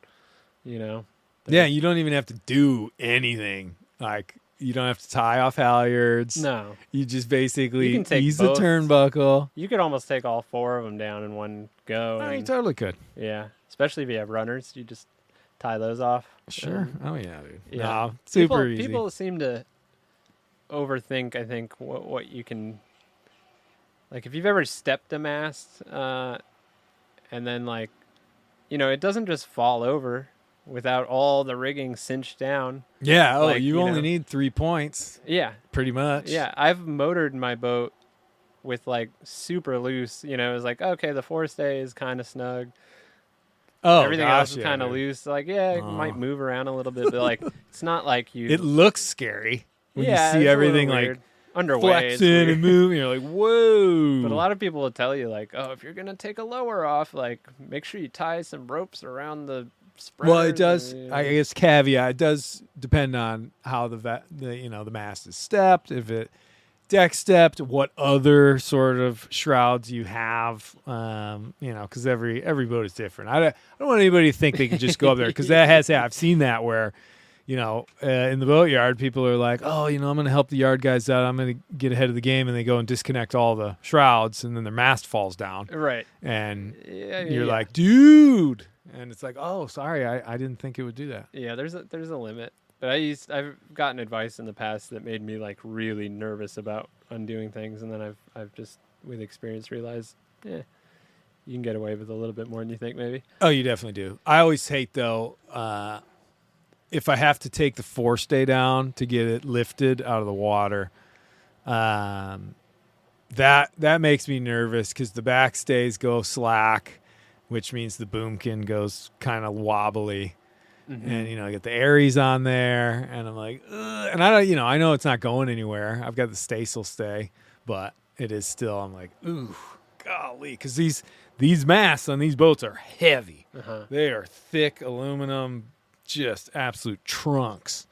Speaker 3: Yeah, you don't even have to do anything. Like, you don't have to tie off halyards.
Speaker 5: No,
Speaker 3: You just basically
Speaker 5: You can take
Speaker 3: ease
Speaker 5: both.
Speaker 3: the turnbuckle.
Speaker 5: you could almost take all 4 of them down in one go.
Speaker 3: Oh, you
Speaker 5: and,
Speaker 3: totally could.
Speaker 5: yeah, especially if you have runners, you just tie those off.
Speaker 3: Sure. Oh, yeah, dude.
Speaker 5: Yeah.
Speaker 3: No, super easy.
Speaker 5: People seem to overthink, I think, what you can. Like, if you've ever stepped a mast, and then, it doesn't just fall over without all the rigging cinched down.
Speaker 3: Yeah. Oh,
Speaker 5: like,
Speaker 3: you
Speaker 5: you
Speaker 3: only
Speaker 5: know.
Speaker 3: need 3 points,
Speaker 5: Yeah.
Speaker 3: pretty much.
Speaker 5: Yeah. I've motored my boat with, super loose. It was like, okay, the forestay is kind of snug.
Speaker 3: Oh,
Speaker 5: Everything
Speaker 3: gosh,
Speaker 5: else is
Speaker 3: yeah,
Speaker 5: kind of
Speaker 3: dude.
Speaker 5: loose. Like, yeah, it might move around a little bit, but, it's not like you.
Speaker 3: It looks scary when
Speaker 5: yeah,
Speaker 3: you
Speaker 5: it's
Speaker 3: see
Speaker 5: a
Speaker 3: everything,
Speaker 5: little
Speaker 3: like,
Speaker 5: weird. Underway. it's
Speaker 3: flexing
Speaker 5: weird.
Speaker 3: and moving. You're like, whoa.
Speaker 5: But a lot of people will tell you, oh, if you're going to take a lower off, make sure you tie some ropes around the spreader.
Speaker 3: Well, it does. I guess caveat. It does depend on how the mast is stepped. If it deck stepped, what other sort of shrouds you have. Because every boat is different. I don't want anybody to think they can just go up there, because I've seen that where, in the boatyard, people are like, oh, I'm going to help the yard guys out. I'm going to get ahead of the game, and they go and disconnect all the shrouds, and then their mast falls down.
Speaker 5: Right.
Speaker 3: And
Speaker 5: Yeah,
Speaker 3: you're
Speaker 5: yeah.
Speaker 3: like, dude. And it's like, oh, sorry, I didn't think it would do that.
Speaker 5: Yeah, there's a limit. But I've gotten advice in the past that made me really nervous about undoing things, and then I've just with experience realized, you can get away with a little bit more than you think, maybe.
Speaker 3: Oh, you definitely do. I always hate, though, if I have to take the forestay down to get it lifted out of the water, that makes me nervous, because the backstays go slack, which means the boomkin goes kind of wobbly.
Speaker 5: Mm-hmm.
Speaker 3: And, I get the Aries on there, and I'm like, ugh. And I don't, I know it's not going anywhere. I've got the staysail stay, but it is still, I'm like, ooh, golly. Because these masts on these boats are heavy.
Speaker 5: Uh-huh.
Speaker 3: They are thick aluminum, just absolute trunks.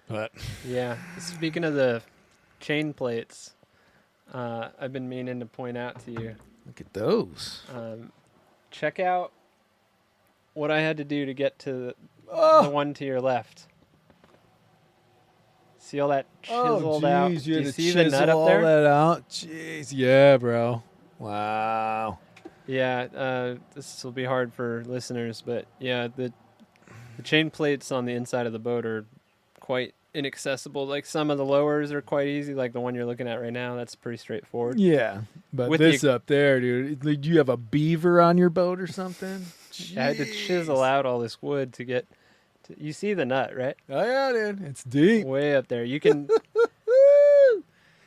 Speaker 3: But
Speaker 5: Yeah. Speaking of the chain plates, I've been meaning to point out to you,
Speaker 3: look at those.
Speaker 5: check out what I had to do to get to the one to your left. See all that chiseled out?
Speaker 3: You
Speaker 5: Do
Speaker 3: had
Speaker 5: you
Speaker 3: to
Speaker 5: see the nut
Speaker 3: chisel
Speaker 5: up there?
Speaker 3: all that out? Jeez, yeah, bro. Wow.
Speaker 5: Yeah, this will be hard for listeners, but yeah, the chain plates on the inside of the boat are quite inaccessible. Like, some of the lowers are quite easy, like the one you're looking at right now. That's pretty straightforward.
Speaker 3: Yeah, but
Speaker 5: With
Speaker 3: this
Speaker 5: the-
Speaker 3: up there, dude. Do you have a beaver on your boat or something?
Speaker 5: I had to chisel out all this wood to get to, you see the nut, right?
Speaker 3: Oh yeah, dude. It's deep.
Speaker 5: Way up there. You can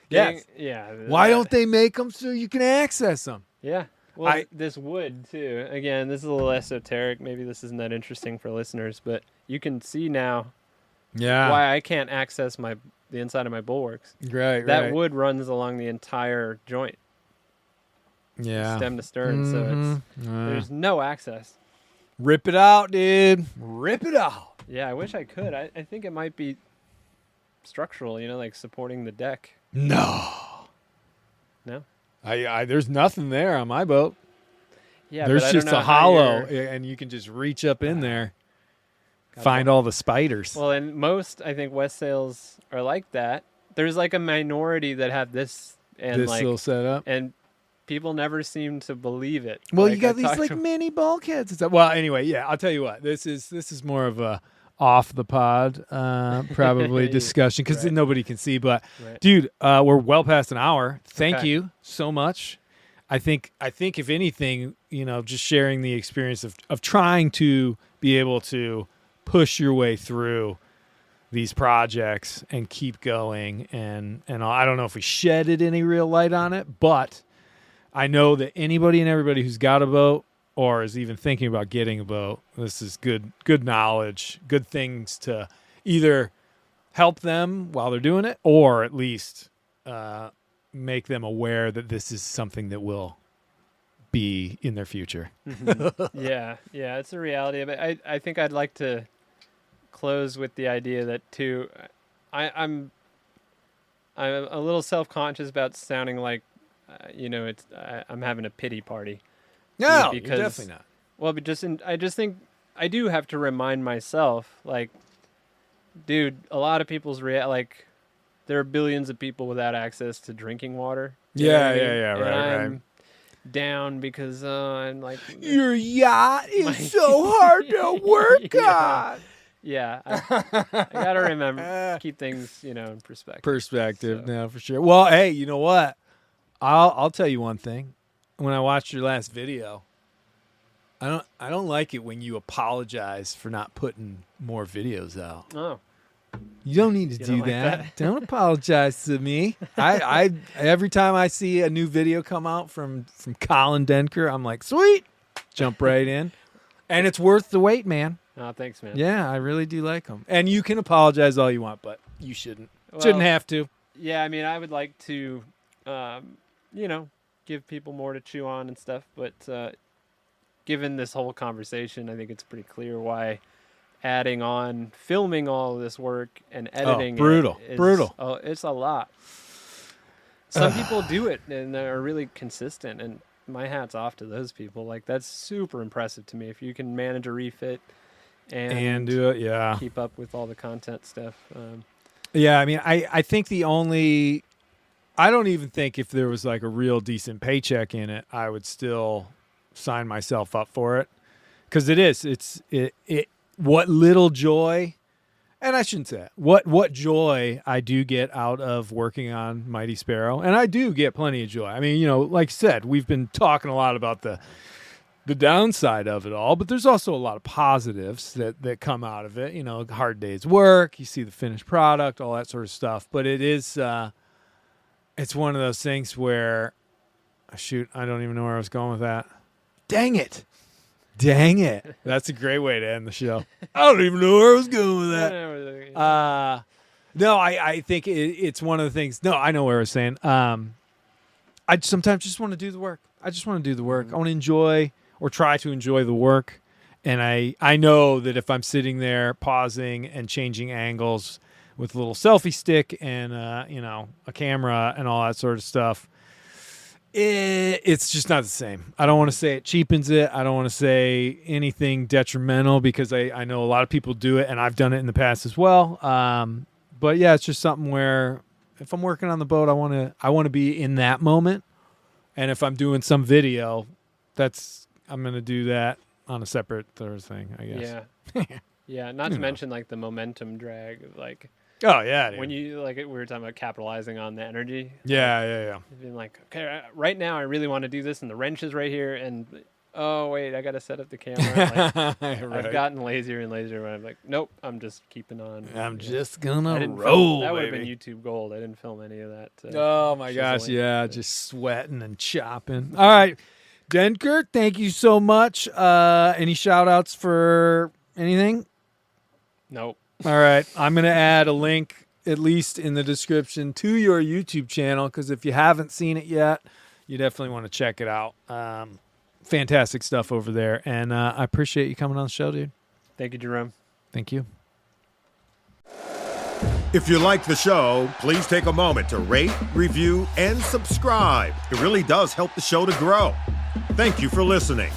Speaker 3: Yes.
Speaker 5: yeah.
Speaker 3: Why don't they make them so you can access them?
Speaker 5: Yeah. Well,
Speaker 3: I-
Speaker 5: this wood too. Again, this is a little esoteric. Maybe this isn't that interesting for listeners, but you can see now
Speaker 3: Yeah.
Speaker 5: why I can't access the inside of my bulwarks.
Speaker 3: Right.
Speaker 5: That
Speaker 3: right.
Speaker 5: wood runs along the entire joint,
Speaker 3: Yeah.
Speaker 5: stem to stern, so it's there's no access.
Speaker 3: Rip it out, dude. Rip it out.
Speaker 5: Yeah, I wish I could. I think it might be structural, like supporting the deck.
Speaker 3: No.
Speaker 5: No?
Speaker 3: I there's nothing there on my boat.
Speaker 5: Yeah,
Speaker 3: There's
Speaker 5: but I don't
Speaker 3: just
Speaker 5: know
Speaker 3: a
Speaker 5: how
Speaker 3: hollow,
Speaker 5: you're-
Speaker 3: and you can just reach up in there,
Speaker 5: Gotta
Speaker 3: find
Speaker 5: go.
Speaker 3: all the spiders.
Speaker 5: Well, and most, I think, West sails are like that. There's like a minority that have this and
Speaker 3: this little setup.
Speaker 5: and people never seem to believe it.
Speaker 3: Well,
Speaker 5: Like,
Speaker 3: you got
Speaker 5: I
Speaker 3: these
Speaker 5: talked
Speaker 3: like
Speaker 5: to-
Speaker 3: mini bulkheads and stuff. Well, anyway, yeah, I'll tell you what. This is more of a off the pod probably discussion because
Speaker 5: Right.
Speaker 3: nobody can see. But
Speaker 5: Right.
Speaker 3: dude, we're well past an hour. Thank
Speaker 5: Okay.
Speaker 3: you so much. I think if anything, just sharing the experience of trying to be able to push your way through these projects and keep going and I don't know if we shedded any real light on it, but I know that anybody and everybody who's got a boat or is even thinking about getting a boat, this is good knowledge, good things to either help them while they're doing it or at least make them aware that this is something that will be in their future.
Speaker 5: yeah, it's a reality. But I think I'd like to close with the idea that too, I'm a little self-conscious about sounding like, I'm having a pity party.
Speaker 3: No,
Speaker 5: because-
Speaker 3: you're definitely not.
Speaker 5: Well, but I just think I do have to remind myself, like, dude, a lot of people's like, there are billions of people without access to drinking water. You know what I mean?
Speaker 3: Yeah,
Speaker 5: And
Speaker 3: right.
Speaker 5: I'm down because I'm like,
Speaker 3: Your yacht is
Speaker 5: My-
Speaker 3: so hard to work
Speaker 5: Yeah.
Speaker 3: on.
Speaker 5: yeah, I gotta remember keep things, in perspective.
Speaker 3: Perspective,
Speaker 5: So-
Speaker 3: no, for sure. Well, hey, you know what? I'll tell you one thing. When I watched your last video, I don't like it when you apologize for not putting more videos out.
Speaker 5: Oh,
Speaker 3: You don't need to
Speaker 5: You
Speaker 3: do
Speaker 5: don't like
Speaker 3: that.
Speaker 5: that?
Speaker 3: Don't apologize to me. I every time I see a new video come out from Colin Denker, I'm like, sweet, jump right in, and it's worth the wait, man.
Speaker 5: oh, thanks, man.
Speaker 3: Yeah, I really do like them. And you can apologize all you want, but you shouldn't.
Speaker 5: Well,
Speaker 3: Shouldn't have to.
Speaker 5: Yeah, I mean, I would like to, give people more to chew on and stuff. But given this whole conversation, I think it's pretty clear why adding on filming all of this work and editing
Speaker 3: brutal.
Speaker 5: Oh, it's a lot. Some people do it and they're really consistent, and my hat's off to those people. Like, that's super impressive to me. If you can manage a refit
Speaker 3: And do it, yeah.
Speaker 5: keep up with all the content stuff.
Speaker 3: Yeah, I mean, I think I don't even think if there was like a real decent paycheck in it, I would still sign myself up for it. Because what little joy, and I shouldn't say that, what joy I do get out of working on Mighty Sparrow, and I do get plenty of joy. I mean, like I said, we've been talking a lot about the downside of it all, but there's also a lot of positives that come out of it. Hard day's work, you see the finished product, all that sort of stuff. But it is, it's one of those things where, shoot, I don't even know where I was going with that. Dang it. That's a great way to end the show. I don't even know where I was going with that. No, I think it's one of the things. No, I know what I was saying. I sometimes just want to do the work. I just want to do the work. I want to enjoy or try to enjoy the work. And I know that if I'm sitting there pausing and changing angles with a little selfie stick and a camera and all that sort of stuff, it's just not the same. I don't want to say it cheapens it. I don't want to say anything detrimental because I know a lot of people do it, and I've done it in the past as well. But yeah, it's just something where if I'm working on the boat, I want to be in that moment. And if I'm doing some video, I'm going to do that on a separate thing, I guess.
Speaker 5: Yeah. Yeah. Not to mention like the momentum drag of like
Speaker 3: Oh yeah. Dude.
Speaker 5: when you we were talking about capitalizing on the energy.
Speaker 3: Yeah.
Speaker 5: Being like, okay, right now I really want to do this, and the wrench is right here, and oh wait, I got to set up the camera. Like,
Speaker 3: Right.
Speaker 5: I've gotten lazier and lazier when I'm like, nope, I'm just keeping on.
Speaker 3: I'm
Speaker 5: Yeah.
Speaker 3: just
Speaker 5: I
Speaker 3: gonna
Speaker 5: didn't
Speaker 3: roll.
Speaker 5: film, that would have been
Speaker 3: baby.
Speaker 5: YouTube gold. I didn't film any of that.
Speaker 3: Oh my gosh,
Speaker 5: chiseling.
Speaker 3: yeah, just sweating and chopping. All right, Denker, thank you so much. Any shout outs for anything?
Speaker 5: Nope.
Speaker 3: All right, I'm going to add a link, at least in the description, to your YouTube channel, because if you haven't seen it yet, you definitely want to check it out. Fantastic stuff over there, and I appreciate you coming on the show, dude.
Speaker 5: Thank you, Jerome.
Speaker 3: Thank you.
Speaker 7: If you like the show, please take a moment to rate, review, and subscribe. It really does help the show to grow. Thank you for listening.